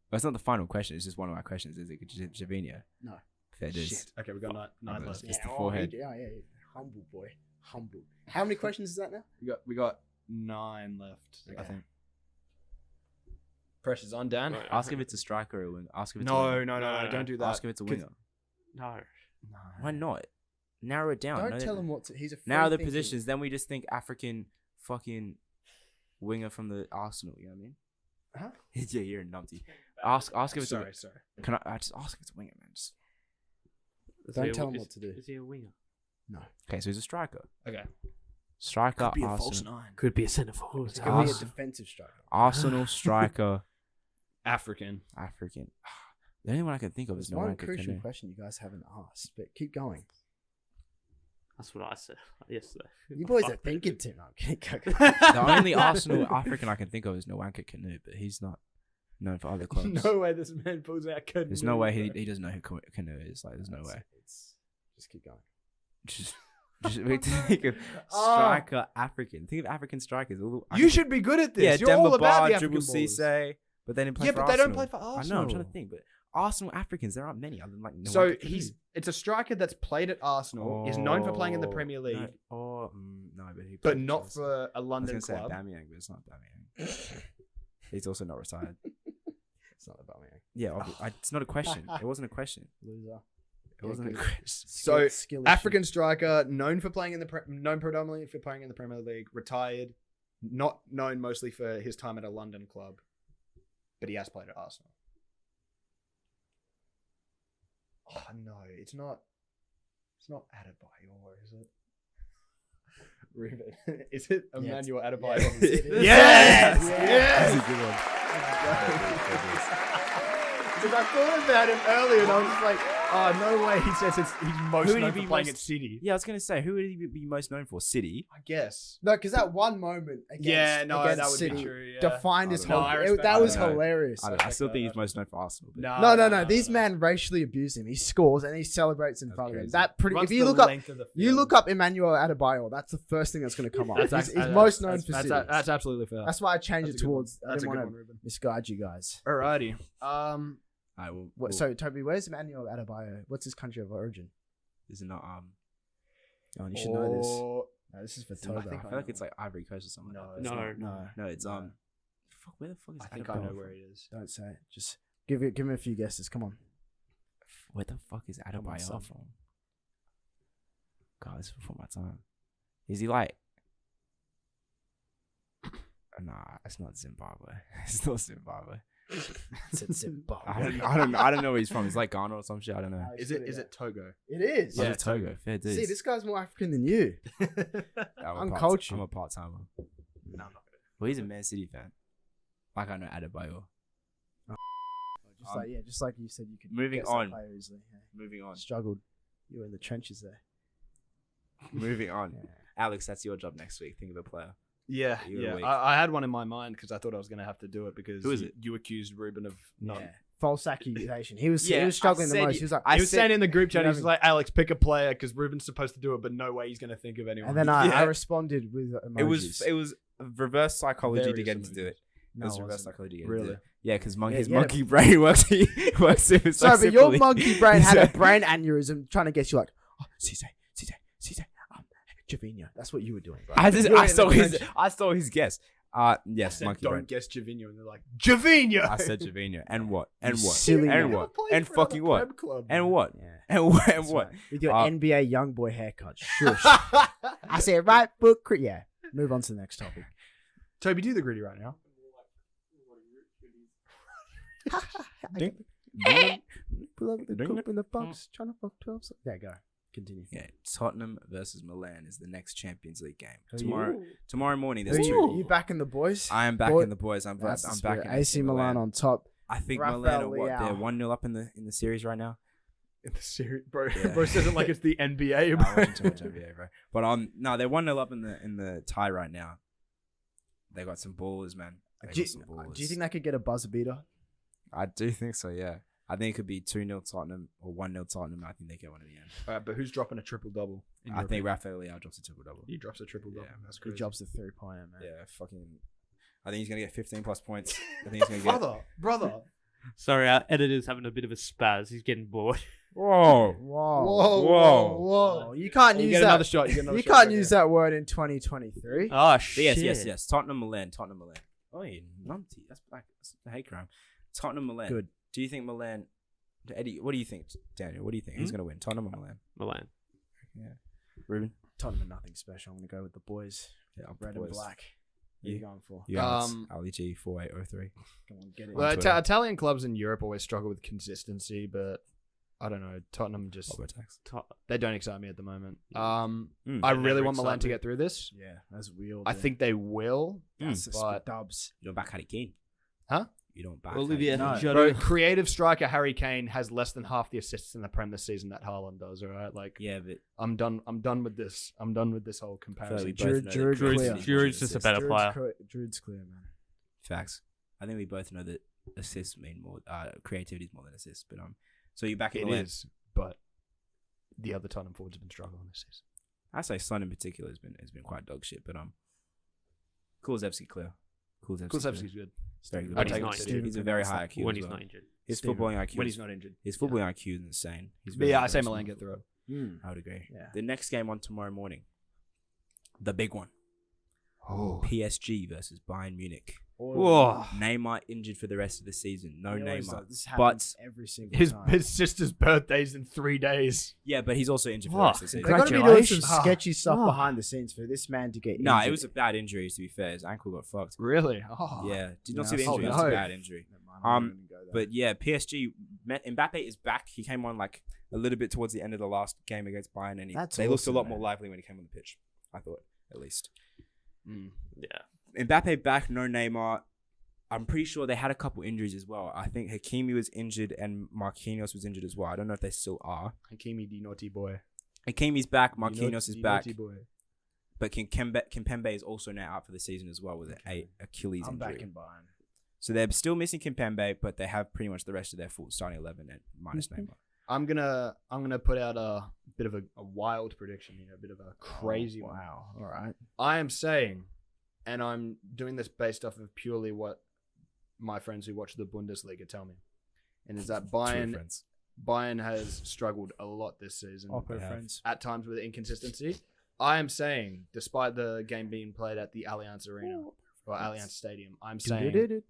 That's not the final question. It's just one of my questions. Is it Javinho? No. Fair dues. Shit. Okay, we got nine Okay. left. It's the forehead. Yeah. Humble boy. Humble. How many questions is that now? We got 9 left. I Okay. think. Pressure's on, Dan. Right. Ask if it's a striker or a winger. Ask if it's a No, winger. no, don't do that. Ask if it's a winger. no. No. Why not? Narrow it down. Don't No, tell him what to. He's a Narrow the free-thinking- positions. Then we just think African fucking winger from the Arsenal. You know what I mean? Huh? Yeah, you're a numpty. Ask if it's Sorry. a. Can I just ask if it's a winger, man? Just, Is Don't he a- tell him is- what to do. Is he a winger? okay, so he's a striker. Okay. Striker. Could be a Arsenal. false 9. Could be a centre forward. It's gonna be a Arsenal. defensive striker. Arsenal striker. African. African. The only one I can think of is There's one Nwankwo crucial Kanu. question you guys haven't asked, but keep going. That's what I said yesterday. You boys are Fuck. thinking too much. The only Arsenal African I can think of is Nwankwo Kanu, but he's not known for other clubs. No way this man pulls out Kanu. There's no way he doesn't know who Kanu is. Like, there's no way. Just keep going. Just we think of Oh. striker African. Think of African strikers. You should be good at this. Yeah, You're Demba all about Ba, the African Dribble balls. Cisse, but they didn't play Yeah, for but Arsenal. they don't play for I know. Arsenal. I'm trying to think, but Arsenal Africans, there aren't many other than like. So Nwankwo Kanu. it's a striker that's played at Arsenal, is known for playing in the Oh, Premier League, no, but he. but played not Chelsea. for a I was London gonna say club. Aubameyang, but it's not Aubameyang. He's also not retired. It's not about me. Yeah, it's not a question. It wasn't a question. Loser. It wasn't a good. question. So, Skill issue. African striker, known for playing in known predominantly for playing in the Premier League, retired, not known mostly for his time at a London club, but he has played at Arsenal. Oh no, it's not Adebayor, is it? Ruben, is it Yeah, Emmanuel it's- Adebayor? yeah, it is. Yes! That's Yes! a good one. Because I thought about him earlier and I was just like, oh, no way he says he's most Who would he known be for playing most- at City. Yeah, I was gonna say, who would he be most known for? City. I guess. No, because that one moment against, Yeah, no, against that would City be true. Yeah. defined his I don't whole. know. I That respect was that. hilarious. I still think he's most known for Arsenal. But No. These men racially abuse him. He scores and he celebrates in That's front of him. crazy. That pretty. Runs If you the look up, length of the you field. look up Emmanuel Adebayor. That's the first thing that's going to come up. That's He's most known for that's, City. that's absolutely fair. That's why I changed That's it a good one. towards. I That's a didn't good want one, Ruben. to misguide you guys. Alrighty. I will. So Toby, where's Emmanuel Adebayo? What's his country of origin? Is it not? Oh, you should know this. No, this is for I Togo. feel like it's like Ivory Coast or something. No, like it's that. not. No. No, it's Fuck, where the fuck is I think Adebayo I know from? where he is. Don't say it. Just give me a few guesses. Come on. Where the fuck is Come on, Adebayo son. from? God, this is before my time. Is he like? Nah, it's not Zimbabwe. It's not Zimbabwe. It's Zimbabwe. I don't know where he's from. He's like Ghana or some shit. I don't know. Is it Togo? It is. Oh, Yeah, it's Togo. Fair dues. See, this guy's more African than you. I'm cultured. I'm a part timer. No, I'm not. Well, he's a Man City fan. Like I know Adebayo. Just like you said, you could. Moving guess that on. player easily. Yeah. Moving on. Struggled. You were in the trenches there. Moving on. Yeah. Alex, that's your job next week. Think of a player. Yeah, You got a yeah. week. I had one in my mind because I thought I was going to have to do it because Who is it? you accused Ruben of not. Yeah. False accusation. He was Yeah, struggling I the said most. you- He was like, I He was said- saying in the group chat, you he was haven't- like, Alex, pick a player because Ruben's supposed to do it, but no way he's going to think of anyone. and then I Yeah. responded with emojis. It was reverse psychology to Various get him to do it. No, It was it reverse wasn't. psychology to get him to do Really? it. Yeah, because Yeah, his yeah. monkey brain works. He works super so Sorry, but your simply. monkey brain had a Exactly. brain aneurysm trying to guess you like, oh, Cisse, Javinho. That's what you were doing, bro. I You were in the stole his guess. Yes, Said, monkey don't brain. guess Javinho, and they're like, Javinho! I said Javinho. And what? And You what? silly And man. what? And fucking what? And what? Yeah. And what? And That's what? right. With your Uh, NBA young boy haircut. Shush. I said right foot. Yeah. Move on to the next topic. Toby, do the gritty right now. Pull up the coop in the box. Trying to fuck 12. There you go. Continue. Yeah, Tottenham versus Milan is the next Champions League game. Who Tomorrow morning, Who there's you, two. you backing the boys? I am backing the boys. I'm That's the backing spirit. AC Milan on top. I think Rafael Milan are what? Leao. They're 1-0 up in the series right now. In the series, bro. Yeah. Bro says it like it's the NBA, I'm bro. watching too much NBA, bro. But no, they're 1-0 up in the tie right now. They got some ballers, man. They Do got some ballers. you think they could get a buzzer beater? I do think so. Yeah, I think it could be 2-0 Tottenham or 1-0 Tottenham. I think they get one in the end. All right, but who's dropping a triple double? I think Rafael Leao drops a triple double. he drops a triple double. Yeah, That's Good crazy. job's the 3-pointer, man. Yeah, fucking. I think he's gonna get 15 plus points. I think he's gonna get. brother. Sorry, our editor's having a bit of a spaz. He's getting bored. Whoa. Whoa. You can't You use get that. another shot. You get another You shot can't right use there. that word in 2023. Oh, shit. Yes. Tottenham Milan. Oh, numpty. That's a hate crime. Tottenham Milan. Good. Do you think Milan? Eddie, what do you think, Daniel? What do you think? Who's gonna win? Tottenham or Milan? Milan. Yeah. Ruben. Tottenham are nothing special. I'm going to go with the boys. Yeah, I'm Red and black. What are you going for? You Um, Ali G 4803. Come on, get it. Well, Twitter. Italian clubs in Europe always struggle with consistency, but I don't know. Tottenham just Attacks. they don't excite me at the moment. Mm. I They really never want Milan excite to me. get through this. Yeah, that's real. I think they will. that's the but- dubs. You don't back Harry Kane. Huh? You don't back Olivia No. Giroud. Bro, creative striker Harry Kane has less than half the assists in the Prem this season that Haaland does. All right, like Yeah, but I'm done with this. I'm done with this whole comparison. we Giroud- both know that Giroud Kroos clear. needs Giroud's more just a assists. better player. Druid's clear, man. Facts. I think we both know that assists mean more. Creativity is more than assists. But so you're backing It Milan. is, but the other Tottenham forwards have been struggling this season. I say Son in particular has been quite dog shit. But Kulusevski clear. Kulusevski's good. It's very good. I'd When take he's him. not He's a very high IQ. when as he's well. not injured. His Steven. footballing IQ. When is- he's not injured. His footballing IQ is insane. He's But yeah, I very, say very Milan smart. get through it. I would agree. Yeah. The next game on tomorrow morning, the big one. Oh, PSG versus Bayern Munich. Whoa. Neymar injured for the rest of the season. No Neymar. This But happens every single his time. sister's birthday's in 3 days. yeah, but he's also injured for the Oh, rest of the They're season. going to be doing some Congratulations. sketchy stuff Oh. behind the scenes for this man to get Nah, injured. it was a bad injury. To be fair, his ankle got fucked. Really? Oh. Yeah, did not No, see the I injury. saw It was a that. bad injury. Never mind, I'm not gonna go there. But yeah, PSG. Mbappe is back. He came on like a little bit towards the end of the last game against Bayern, and That's they looked a awesome, lot man. more lively when he came on the pitch. I thought, at least. Mm. Yeah. Mbappe back, no Neymar. I'm pretty sure they had a couple injuries as well. I think Hakimi was injured and Marquinhos was injured as well. I don't know if they still are. Hakimi, the naughty boy. Hakimi's back, The Marquinhos is the back, naughty boy. but Kimpembe is also now out for the season as well with an Achilles I'm injury. back in Bayern. So they're still missing Kimpembe, but they have pretty much the rest of their full starting 11 at minus Neymar. I'm gonna put out a bit of a wild prediction here, a bit of a crazy one. Wow. All right. I am saying, and I'm doing this based off of purely what my friends who watch the Bundesliga tell me, and is that Bayern has struggled a lot this season. Oppo have. friends. At times with inconsistency. I am saying, despite the game being played at the Allianz Arena or Allianz Stadium, I'm saying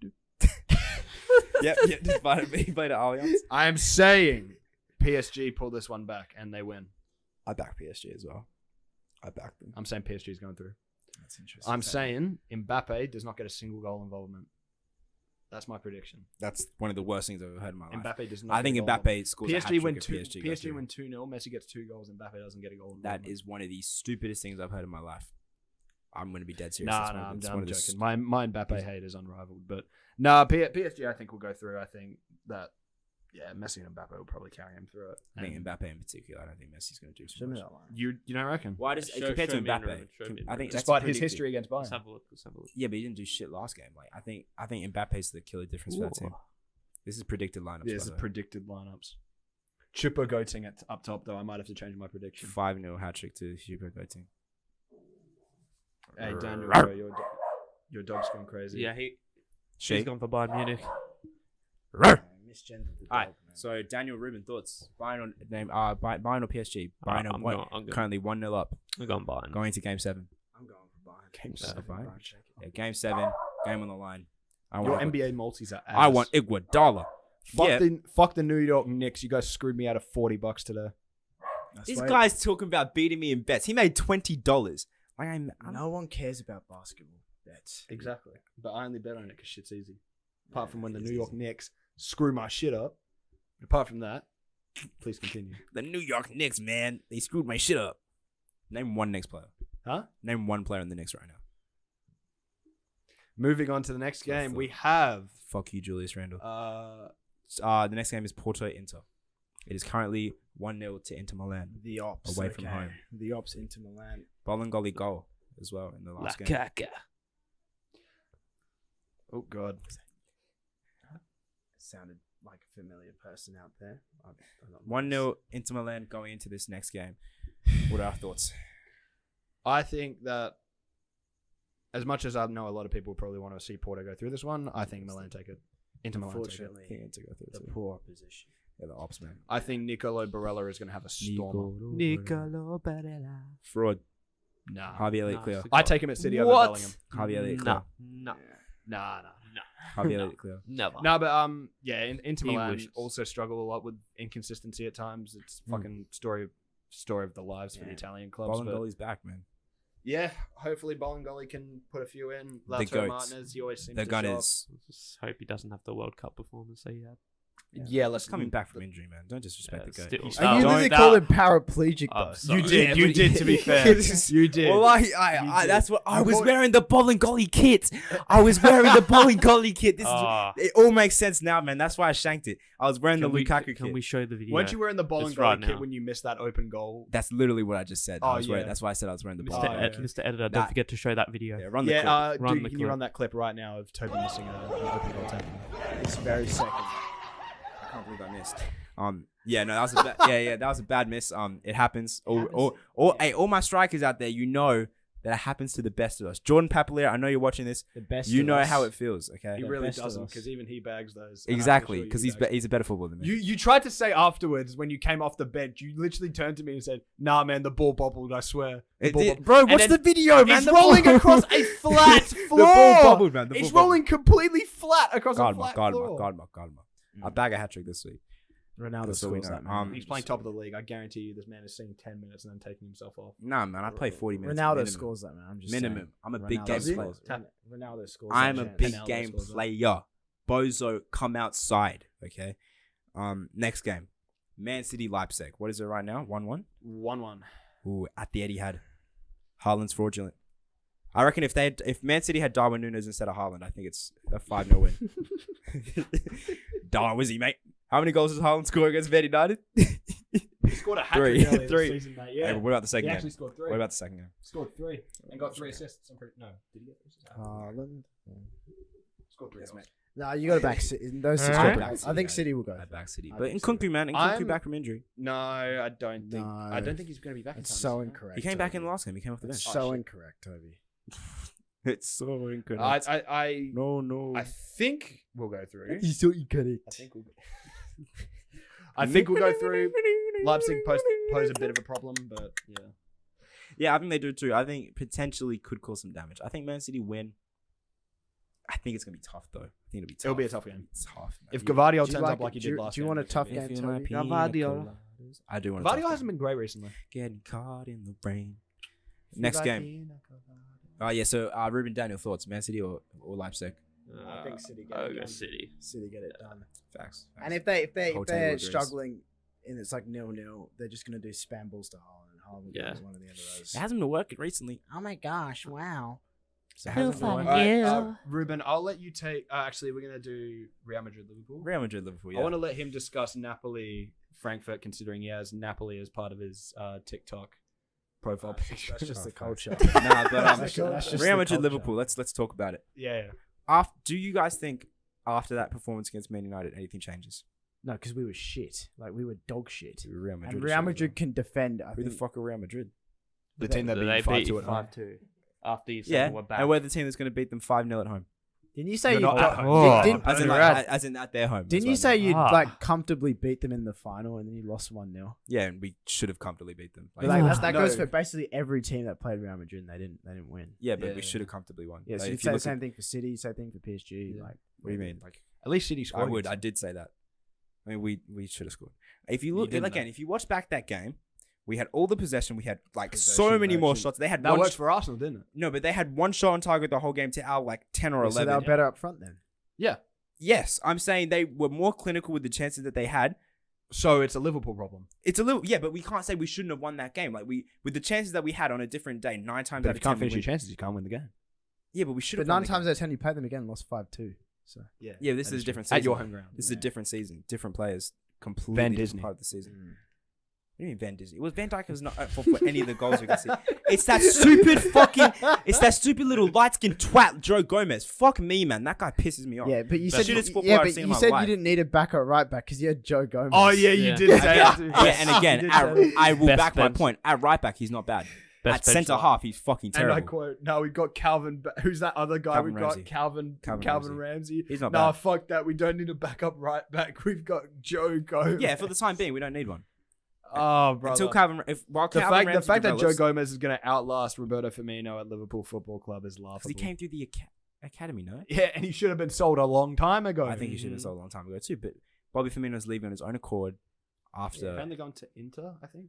Yep. Despite it being played at Allianz. I am saying PSG pull this one back and they win. I back PSG as well. I back them. I'm saying PSG is going through. That's interesting. I'm saying Mbappe does not get a single goal involvement. That's my prediction. That's one of the worst things I've ever heard in my life. Mbappe does not. I think get a goal Mbappe scores a PSG win hat-trick two. if PSG goes PSG through. win 2-0. Messi gets 2 goals. Mbappe doesn't get a goal. That involvement. is one of the stupidest things I've heard in my life. I'm going to be dead serious. Nah, That's one of I'm the- it's one of the joking. My Mbappe hate is unrivaled, but PSG I think will go through. I think that Messi and Mbappe will probably carry him through it. I think And Mbappe in particular. I don't think Messi's going to do Show so me much. that line. you don't reckon? Why does Show- compared show to me in Mbappe? Roman, show me in I think Roman. that's Despite his predicted. history against Let's Bayern. have a look. Let's have a look. Yeah, but he didn't do shit last game. Like I think Mbappe's the killer difference for that team. This is predicted lineups. Yeah, it's the predicted lineups. Chupa Goating up top though. I might have to change my prediction. 5-0 hat trick to Super Goating. Hey Daniel, bro, your dog's going crazy. Yeah, he's Shake. gone for Bayern Munich. Misgendered the Alright, dog, man. so Daniel Rubin, thoughts? Bayern or PSG? Bayern I'm one, going- I'm going- currently 1-0 up, I'm going Bayern. going to game 7. I'm going for Bayern. Game seven. Bayern, check it. Yeah, game 7, game on the line. I Your want NBA multis are ass. I want Iguodala. Fuck the New York Knicks. You guys screwed me out of $40 today. This guy's talking about beating me in bets. He made $20. Like No one cares about basketball bets. Exactly. But I only bet on it because shit's easy. Apart from when the New York Knicks screw my shit up. Apart from that, please continue. the New York Knicks, man, they screwed my shit up. Name one Knicks player. Huh? Name one player in the Knicks right now. Moving on to the next game, fuck? we have Fuck you, Julius Randle. uh The next game is Porto Inter. It is currently 1-0 to Inter Milan. The Ops. Away from home. The Ops into Milan. Bolingoli goal as well in the last game. Kaka. oh god. Sounded like a familiar person out there. 1-0 Inter Milan going into this next game. What are our thoughts? I think that as much as I know a lot of people probably want to see Porto go through this one, I think Milan take it. Inter Milan take it. Unfortunately, I think Inter go through the it too. poor opposition. Yeah, the Ops man. I think Nicolo Barella is going to have a storm. Nicolo Barella. Fraud. Nah. Javier Elliott Nah, clear. it's a I goal. take him at City over What? Bellingham. Javier Elliott clear. No. Nah. Javier Elliott clear. Never. No, but Inter He Milan wishes. also struggle a lot with inconsistency at times. It's fucking story of the lives for the Italian clubs. But Bolingoli's back, man. yeah, hopefully Bolingoli can put a few in. The Lautaro goats. Martinez, he always seems The to gun show up. is Just hope he doesn't have the World Cup performance that he had. Yeah, let's he's coming back from injury, man. Don't disrespect Yeah, the goat. still- He's- And you Don't- literally that- called him paraplegic, I'm though. sorry. You did. To be fair, you did. Well, I did. that's what I You was called- wearing the Bolingoli kit. I was wearing the Bolingoli kit. This is it all makes sense now, man. That's why I shanked it. I was wearing the Lukaku kit. Can we show the video? Weren't you wearing the Just Bolingoli right kit now. when you missed that open goal? That's literally what I just said. Oh, I was wearing, yeah. that's why I said I was wearing the Mr. Bolingoli. yeah. Mr. Editor, That- don't forget to show that video. Yeah, run the clip. Yeah, Run dude, the can you clip. run that clip right now of Toby missing an open goal attempt? This very second. I can't believe I missed. Yeah, no, that was a that was a bad miss. It happens. All my strikers out there, you know that it happens to the best of us. Jordan Papalier, I know you're watching this. The best. You of know us. how it feels, okay? He The really best of doesn't, us. because even he bags those. And I'm Exactly, pretty because sure you bags he's a better footballer than me. You tried to say afterwards when you came off the bench, you literally turned to me and said, "Nah, man, the ball bobbled. I swear." The It ball did- bobbled." bro, And watch then the video, man. It's The rolling ball- across a flat floor. The ball bubbled, man. The It's ball rolling completely flat across a flat floor. Calma. I bag a hat trick this week. Ronaldo That's all we scores know. that, man. He's playing top of the league. I guarantee you, this man is seeing 10 minutes and then taking himself off. Nah, man, I play 40 minutes. Ronaldo minimum. scores that, man. I'm just Minimum. saying. I'm a big Ronaldo game scores- player. Ronaldo scores. I'm that a chance. big Ronaldo game scores that. player. Bozo, come outside. Okay. Next game, Man City Leipzig. What is it right now? 1-1. 1-1. Ooh, at the Etihad. Haaland's fraudulent. I reckon if Man City had Darwin Núñez instead of Haaland, I think it's a 5-0 win. Darwin, was he, mate? How many goals does Haaland score against Man United? He scored a hat-trick earlier Three. this season, mate. Hey, Yeah. but what about the He second actually game? scored 3. What about the second game? Scored 3 and got 3 assists. I'm pretty... No. Did he get 3 assists? Haaland. Scored 3 Yes, goals. mate. No, you got to back City. Those I'd six back go. City, I think man. City will go. I'd back City. I But think Nkunku, man. Nkunku I'm- back from injury. No, I don't think... No. I don't think he's going to be back in It's time. so this year. incorrect. He came back in Toby. the last game. He came off the It's bench. so shit. incorrect, Toby. It's so incorrect. I No. I think we'll go through. He's so incorrect. I think we'll I think we'll go through. Leipzig pose a bit of a problem, but yeah. Yeah, I think they do too. I think potentially could cause some damage. I think Man City win. I think it's gonna be tough though. I think it'll be tough. It'll be a tough game. It's tough. Man. If Gvardiol Do you turns like up like he it? did last Do you game, want a tough If game, you Toby? like pina Gvardiol. coladas. I do want. Gvardiol hasn't been great recently. Getting caught in the rain. Next game. Oh yeah. So Ruben, Daniel, thoughts? Man City or Leipzig? I think City get I'll it go done. City. City get it done. Facts. And if they're Whole table they're agrees. struggling and it's like 0-0, they're just gonna do spam balls to Haaland. Haaland Yeah. is one of the end of those. It hasn't been working recently. Oh my gosh! Wow. So it hasn't been All working. right, Ruben, I'll let you take. Actually, we're gonna do Real Madrid, Liverpool. Real Madrid, Liverpool. Yeah. I want to let him discuss Napoli, Frankfurt, considering he has Napoli as part of his TikTok profile picture. That's just the culture. Nah, but That's just Real the Madrid, culture. Liverpool. Let's talk about it. Yeah. Do you guys think after that performance against Man United, anything changes? No, because we were shit. Like we were dog shit. Real Madrid. And Real Madrid can defend. I Who the think. fuck are Real Madrid? The team that They beat beat 5-2 you at home. 5-2 after you said Yeah, we're back. and we're the team that's going to beat them 5-0 at home. Didn't you say You're you not got? at home. Didn't, As in, Congrats. as in at their home. didn't you That's say what I meant. you'd Ah. like comfortably beat them in the final and then you lost 1-0? Yeah, and we should have comfortably beat them. But like, that No. goes for basically every team that played Real Madrid and they didn't win. yeah, but Yeah. we should have comfortably won. Yeah, so Like, you'd if say the look same at- thing for City, same thing for PSG. Yeah. Like, What do you mean? Like, At least City I scored. would. I did say that. I mean, we should have scored. If you look didn't, again, though. if you watch back that game, we had all the possession. We had like Possession, so many more motion. shots. They had That one worked for Arsenal, didn't it? no, but they had one shot on target the whole game to our like 10 or so they 11. were better up front then. Yeah. Yes, I'm saying they were more clinical with the chances that they had. So it's a Liverpool problem. It's a little, yeah, but we can't say we shouldn't have won that game. Like with the chances that we had on a different day, 9 times But out if of you 10, can't we finish your win. chances, you can't win the game. Yeah, but we should But have. 9 won the times game. out of 10 you played them again, lost 5-2. So Yeah, this that is a is different true. season. At your home ground. This is a different season, different players, completely Van different Disney. part of the season. What do you mean Van Disney? Well, Van Dijk was not for any of the goals we can see. It's that stupid little light skinned twat Joe Gomez. Fuck me, man. That guy pisses me off. yeah, but you The said shittiest footballer I've seen in you my said life. you didn't need a back or right back because you had Joe Gomez. Oh yeah, you Yeah. did say Yeah, it. yeah, and again, You did say it. I will Best back my bench. point. At right back, he's not bad. Best At bench centre slot. half, he's fucking And I terrible. quote, no, we've got Calvin. Who's that other guy? Calvin We've got Ramsey. Calvin Calvin Ramsey. He's not Nah, bad. fuck that. We don't need a backup right back. We've got Joe Gomez. Yeah, for the time being, we don't need one. Oh, brother. Until Calvin, while the Calvin fact Ramsey that Joe develops, Gomez is going to outlast Roberto Firmino at Liverpool Football Club is laughable. because he came through the academy, no? Yeah, and he should have been sold a long time ago. I think he should have sold a long time ago too. But Bobby Firmino's leaving on his own accord after. Apparently gone to Inter, I think.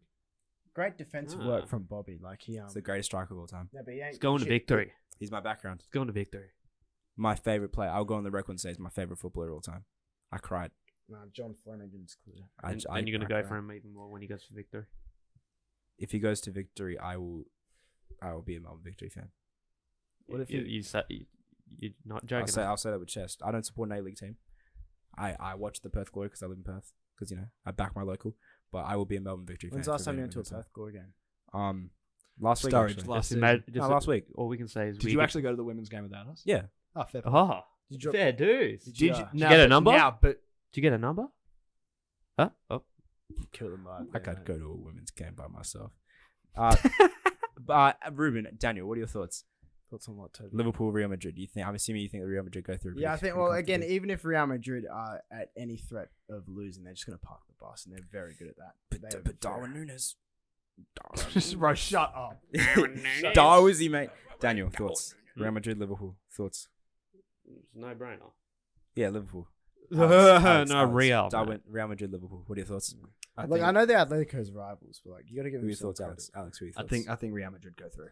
Great defensive Ah. work from Bobby. Like he He's the greatest striker of all time. No, but he ain't It's going to shit. victory. He's my background. It's going to victory. My favorite player. I'll go on the record and say he's my favorite footballer of all time. I cried. Nah, John Flanagan's clear. And you're going to go for him even more when he goes for victory. If he goes to victory, I will be a Melbourne Victory fan. What if you're not joking? I'll say that with chest. I don't support an A-League team. I watch the Perth Glory because I live in Perth. Because I back my local. But I will be a Melbourne Victory fan. When's the last time you went to a Perth Glory game? Last week. Sturridge, Actually. last Just season. imagine. No, last week. All we can say is Did you actually go to the women's game without us? Yeah. Oh, fair. Oh, Did you fair dues. Did Did you, you Did you, no, now, get a but number? Now, but get a number? Huh? Oh. kill them by I could go to a women's game by myself. But Ruben, Daniel, what are your thoughts? Thoughts on what, Toby? Liverpool, Real Madrid. I'm assuming you think the Real Madrid go through. Yeah, I pretty- think. pretty Well, again, comfortably. even if Real Madrid are at any threat of losing, they're just going to park the bus, and they're very good at that. They are But Darwin Nunes. bro, shut up. Darwizy, mate. Daniel, thoughts? Real Madrid, Liverpool, thoughts? It's no brainer. Yeah, Liverpool. No, Alex, Real. Darwin, Real Madrid, Liverpool. What are your thoughts? Like, I know they're Atletico's rivals, but like you got to give Who are them your some thoughts, credit. Alex? Alex, who are your I thoughts? think Real Madrid go through.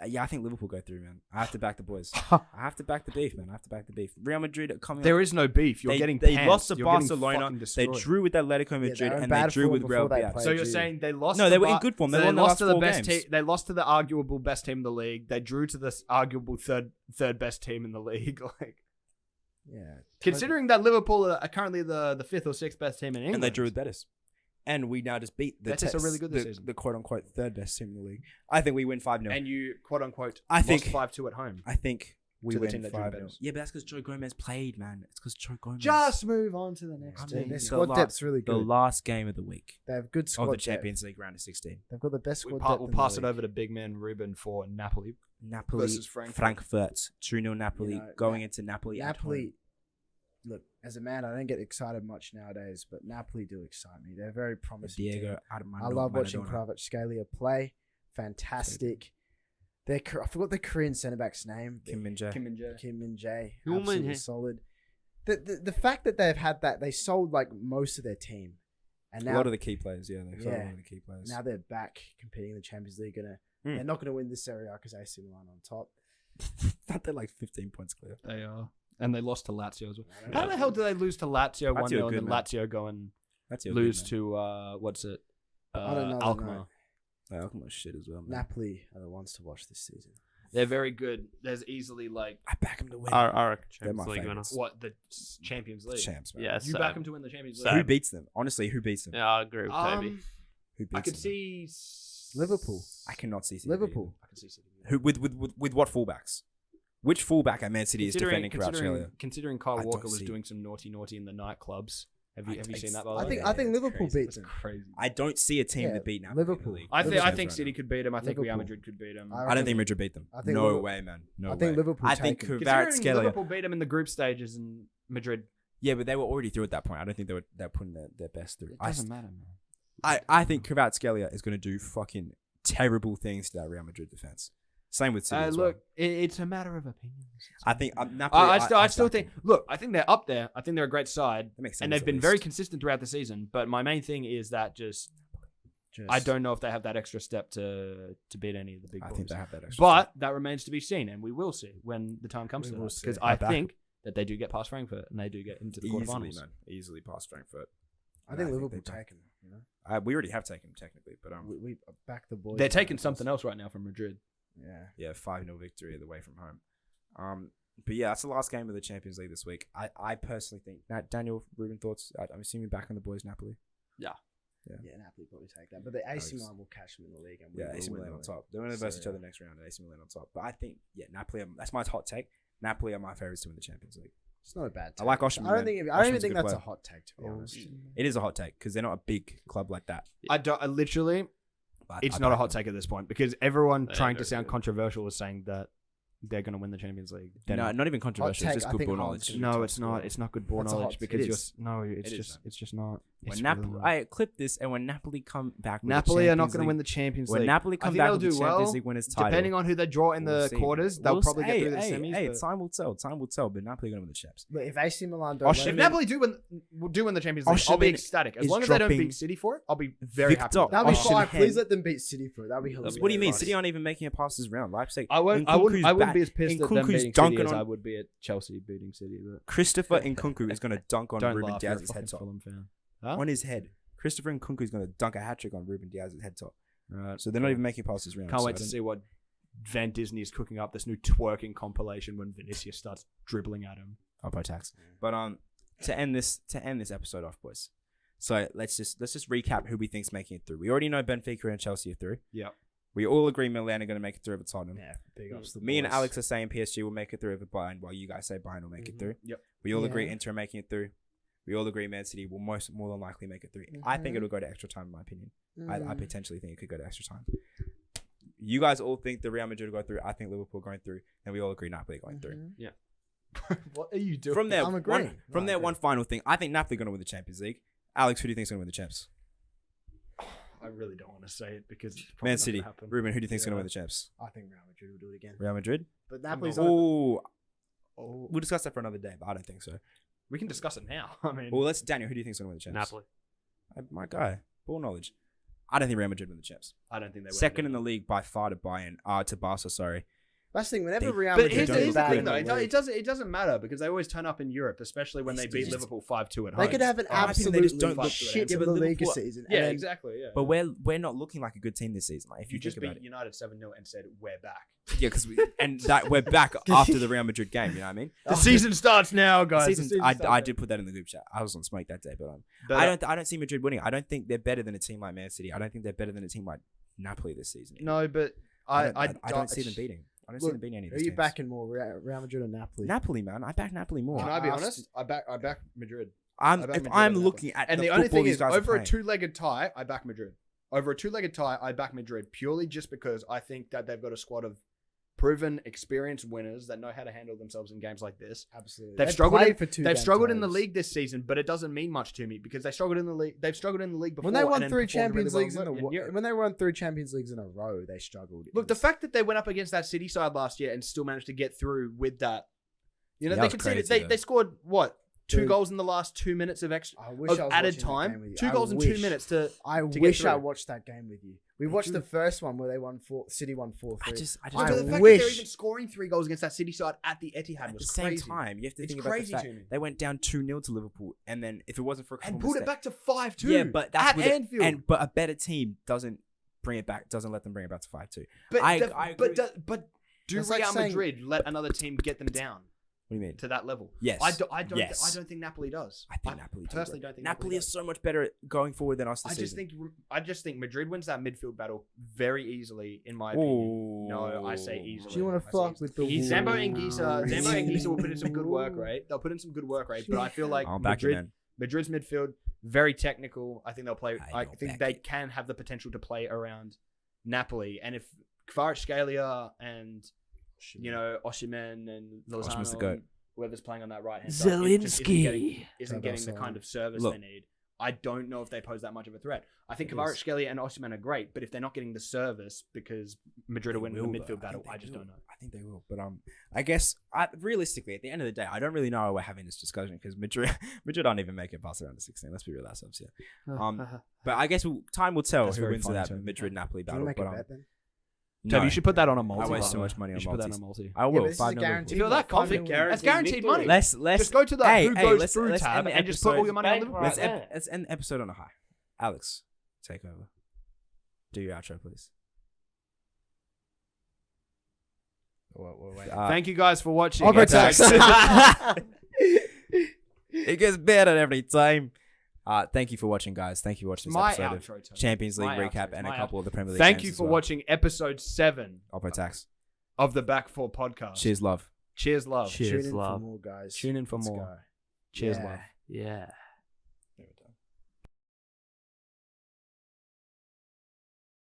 Yeah, I think Liverpool go through, man. I have to back the boys. I have to back the beef, man. I have to back the beef. Real Madrid are coming. There is no beef. You're they, getting they pantsed. lost to You're getting Barcelona. fucking They destroyed. drew with Atletico Madrid, they're in and bad they drew form with Real before they Betis. played. So you're you. saying they lost? No, to they were in Bar- good form. They so won the lost last to the 4 best games. team. They lost to the arguable best team in the league. They drew to the arguable third best team in the league. Like, Yeah. considering that Liverpool are currently the 5th or 6th best team in England, And they drew with Betis. And we now just beat the Betis are really good this season. the quote unquote third best team in the league. I think we win 5-0. and you quote unquote I think- lost 5-2 at home. I think we To the win team that drew 5-0. Betis. Yeah, but that's because Joe Gomez played, man. It's because Joe Gomez. Just move on to the next I team. mean, Their the squad last- depth's really the good. last game of the week They have good squad of the depth. Champions League round of 16. They've got the best squad We'll depth. in the pass it league. over to big man Ruben for Napoli. Napoli Versus Frankfurt. Frankfurt 2-0 Napoli You know, going into Napoli at home. Napoli. look, as a man, I don't get excited much nowadays, but Napoli do excite me. They're very promising. Diego team. Armando I love watching Maradona. Kvaratskhelia play. Fantastic. I forgot the Korean centre back's name. Kim Min-jae. Kim and Jay. Kim Min-jae. Kim Absolutely Min-jae. solid. The fact that they've had that, they sold like most of their team, and A now lot of the key players, yeah. They sold a lot of the key players. now they're back competing in the Champions League. They're not gonna win this Serie A because AC Milan on top. They're like 15 points clear. They are. And they lost to Lazio as well. I don't How know. the hell do they lose to Lazio 1-0 Lazio and good, then man. Lazio go and That's your lose good, to, what's it? I don't know, Alkmaar. man. Alkmaar's shit as well, man. Napoli are the ones to watch this season. They're very good. There's easily like, I back them to win. Our They're my Champions League winner. favourites. what, the Champions League? Champs, man. Yeah, You so- back them to win the Champions So- League? Who beats them? Honestly, who beats them? Yeah, I agree with Toby. Who beats I could them? see Liverpool. I cannot see City Liverpool. I could see City. beating them. Who with what fullbacks? Which fullback at Man City is defending Kvaratskhelia? Considering Kyle I don't Walker was see- doing some naughty in the nightclubs. Have you I seen that? think- By the way? I think it's Liverpool crazy. beats That's them. crazy. I don't see a team Yeah, that beat Napoli. Liverpool. In the league. I think Liverpool. City could beat him. I think Real Liverpool. Madrid could beat him. I I don't reckon- think Madrid beat them. I think No Liverpool- way, man. No I way. think Liverpool I take think 'em. Considering Kvaratskhelia. Liverpool beat him in the group stages in Madrid. Yeah, but they were already through at that point. I don't think they're putting their best through. It doesn't matter, man. I think Kvaratskhelia is going to do fucking terrible things to that Real Madrid defense. Same with City as well. Look, it's a matter of opinions. I think Napoli. I still back think. them. Look, I think they're up there. I think they're a great side, That makes sense. and they've at been very least. consistent throughout the season. But my main thing is that I don't know if they have that extra step to beat any of the big I boys. think they have that extra. But that remains to be seen, and we will see when the time comes We to will that. see. Because I I back think that they do get past Frankfurt and they do get into the easily, quarterfinals. man, easily past Frankfurt. I think they Liverpool do. take them. You know, We already have taken them technically, but we back the boys. They're taking something else right now from Madrid. Yeah. yeah, 5-0 victory away from home. But yeah, that's the last game of the Champions League this week. I personally think. Now, Daniel, Ruben, thoughts? I'm assuming back on the boys, Napoli. Yeah, Napoli probably take that, but the AC Milan will catch them in the league, and we Yeah, will AC win Milan the on league. top. They're going to verse each other next round, and AC Milan on top. But I think, Napoli. That's my hot take. Napoli are my favourites to win the Champions League. It's not a bad. I like take. Osimhen, I don't man. think. I don't Osimhen's even a think good that's a player. hot take, to be honest. It is a hot take because they're not a big club like that. I literally, But it's I not a back hot them. take at this point because everyone They're trying to very sound good. controversial is saying that they're going to win the Champions League. They're No, not. not even controversial. take, It's just I good think ball Haaland's knowledge. gonna be No, top it's not. scorer. It's not good ball That's a knowledge hot because take. you're It is. no. It's It is, just man. it's just not. When It's Napoli, really not. I clip this, and when Napoli come back, with Napoli the are not Champions going to League- win the Champions When League. Napoli I come think back they'll with the do Champions well, League winners title, depending on who they draw in we'll the see. quarters. They'll We'll probably see. get through the Hey, semis. Hey, but- time will tell. Time will tell. But Napoli going to win the champs. But if AC Milan don't, Osimhen- If Napoli do win the Champions League, I'll be Osimhen ecstatic. As is long as they don't dropping beat City for it, I'll be very happy. With that. that'd be Osimhen- fine. Please let them beat City for it. That'd be hilarious. What do you mean? fine. City aren't even making it past this round. Leipzig. I wouldn't be as pissed at them Nkunku's beating City dunking as on- I would be at Chelsea beating City. But Christopher Nkunku is going to dunk on don't Ruben laugh, you're a Diaz's fucking head top. Fulham fan. Huh? On his head. Christopher Nkunku is going to dunk a hat trick on Ruben Diaz's head top. Right. So they're not even making it past this round. Can't so wait I to don't- see what Van Disney is cooking up. This new twerking compilation when Vinicius starts dribbling at him. I'll pay tax. But to end this episode off, boys. So let's just recap who we think's making it through. We already know Benfica and Chelsea are through. Yep. We all agree Milan are going to make it through over Tottenham. Yeah, big ups to the Me and boys. Alex are saying PSG will make it through over Bayern, while you guys say Bayern will make it through. Yep. We all agree Yeah. Inter are making it through. We all agree Man City will more than likely make it through. I think it'll go to extra time, in my opinion. I potentially think it could go to extra time. You guys all think the Real Madrid will go through. I think Liverpool going through, and we all agree Napoli going through. What are you doing? From there, I'm agreeing. one final thing. I think Napoli going to win the Champions League. Alex, who do you think's going to win the champs? I really don't want to say it because it's probably Man not City. gonna happen. Ruben, who do you think's going to Yeah. win the champs? I think Real Madrid will do it again. Real Madrid. But Napoli's on. Oh, Oh, we'll discuss that for another day, but I don't think so. we can discuss it now. I mean, Well, let's Daniel. Who do you think's going to win the champs? Napoli. My guy, ball knowledge. I don't think Real Madrid win the champs. I don't think they will. Second in the league by far to Bayern. To Barca, sorry. That's the thing. Whenever They- Real But Madrid here's don't the do look bad thing, in though. the league, It doesn't matter because they always turn up in Europe, especially when they beat Liverpool 5-2 at home. they could have an I think they absolute just don't look shit good. in Yeah, the but league Liverpool- season. Yeah, and then exactly. Yeah. But we're not looking like a good team this season. Like, if you you just think about beat it. United 7-0 and said we're back. Yeah, because we're back after the Real Madrid game. You know what I mean? The season starts now, guys. Season, I did put that in the group chat. I was on smoke that day, but I don't see Madrid winning. I don't think they're better than a team like Man City. I don't think they're better than a team like Napoli this season. No, but I don't see them beating. I don't see Look, them beating any of Who these are you teams. backing more, Real Madrid or Napoli? Napoli, man. I back Napoli more. Can I be I honest? I back Madrid. I'm I back if Madrid I'm and looking at And the football only thing these is, guys are over a playing. two-legged tie, I back Madrid. Over a two-legged tie, I back Madrid purely just because I think that they've got a squad of proven, experienced winners that know how to handle themselves in games like this. Absolutely. They've struggled. They've struggled in the times. league this season, but it doesn't mean much to me because they struggled in the league. They've struggled in the league before. When they won and then 3 performed Champions really Leagues well when they won 3 Champions Leagues in a row, they struggled. Look, the fact that they went up against that City side last year and still managed to get through with that, you know, Yeah, they that was conceded. crazy, They scored what? 2 Dude. goals in the last 2 minutes of extra I wish of I was added watching that game time. with you. 2 I goals in 2 wish. minutes to. I get wish I through. watched that game with you. We watched the first one where they won City won 4-3. I just I But the fact that wish- they're even scoring 3 goals against that City side at the Etihad At the was same crazy. time, you have to It's think about the crazy fact to me. they went down 2-0 to Liverpool, and then if it wasn't for a couple And pulled it mistakes- back to 5-2. yeah, but that's at with it- Anfield. but a better team doesn't bring it back. Doesn't let them bring it back to 5-2. But I the- agree but do That's like Real saying- Madrid let another team get them down What do you mean? to that level? Yes. I don't Yes. think Napoli does. I think Napoli do, personally bro. don't think Napoli does. is so much better at going forward than us this season. I just think Madrid wins that midfield battle very easily, in my opinion. No, I say easily. Do you want I to say fuck easily. with the Zambo Wolves? and Gisa will put in some good work rate. They'll put in some good work rate, but I feel like I'll back you, man. Madrid's midfield very technical. I think they'll play. I I don't think back they it. can have the potential to play around Napoli, and if Kvaratskhelia and Osimhen and Osimhen's the Lozano, goat. and whoever's playing on that right hand side, it just isn't getting That's the awesome. kind of service Look. they need. I don't know if they pose that much of a threat. I think It is. Kvaratskhelia and Osimhen are great, but if they're not getting the service because Madrid are winning the Will, midfield though. battle, think I they just will. don't know. I think they will, but I guess realistically, at the end of the day, I don't really know why we're having this discussion because Madrid aren't even making it past the round of 16. Let's be real ourselves here. But I guess time will tell That's who very wins funny that too. Madrid-Napoli Do you battle. want to make But a bet then? Toby, you should put that on a multi. I waste by so the way. much money on You should put that on multis. a multi. I Yeah, will. but this is a 5-0 guarantee. You feel that confident? Guaranteed That's guaranteed victory. money. Let's Just go to that who goes let's through end tab the and just put all your money on episode. Liverpool. Right. Let's end the episode on a high. Alex, take over. Do your outro, please. Wait. Thank you guys for watching. Overtax. It gets better every time. Thank you for watching, guys. Thank you for watching this My episode outro, of Tony. Champions League My recap outro. and a My couple of the Premier League Thank games you as for well. watching episode 7 Overtax. of the Back Four podcast. Cheers, love. Cheers, love. Cheers, Tune in love. for more, guys. Tune in for Let's more. go. Cheers, Yeah. love. Yeah.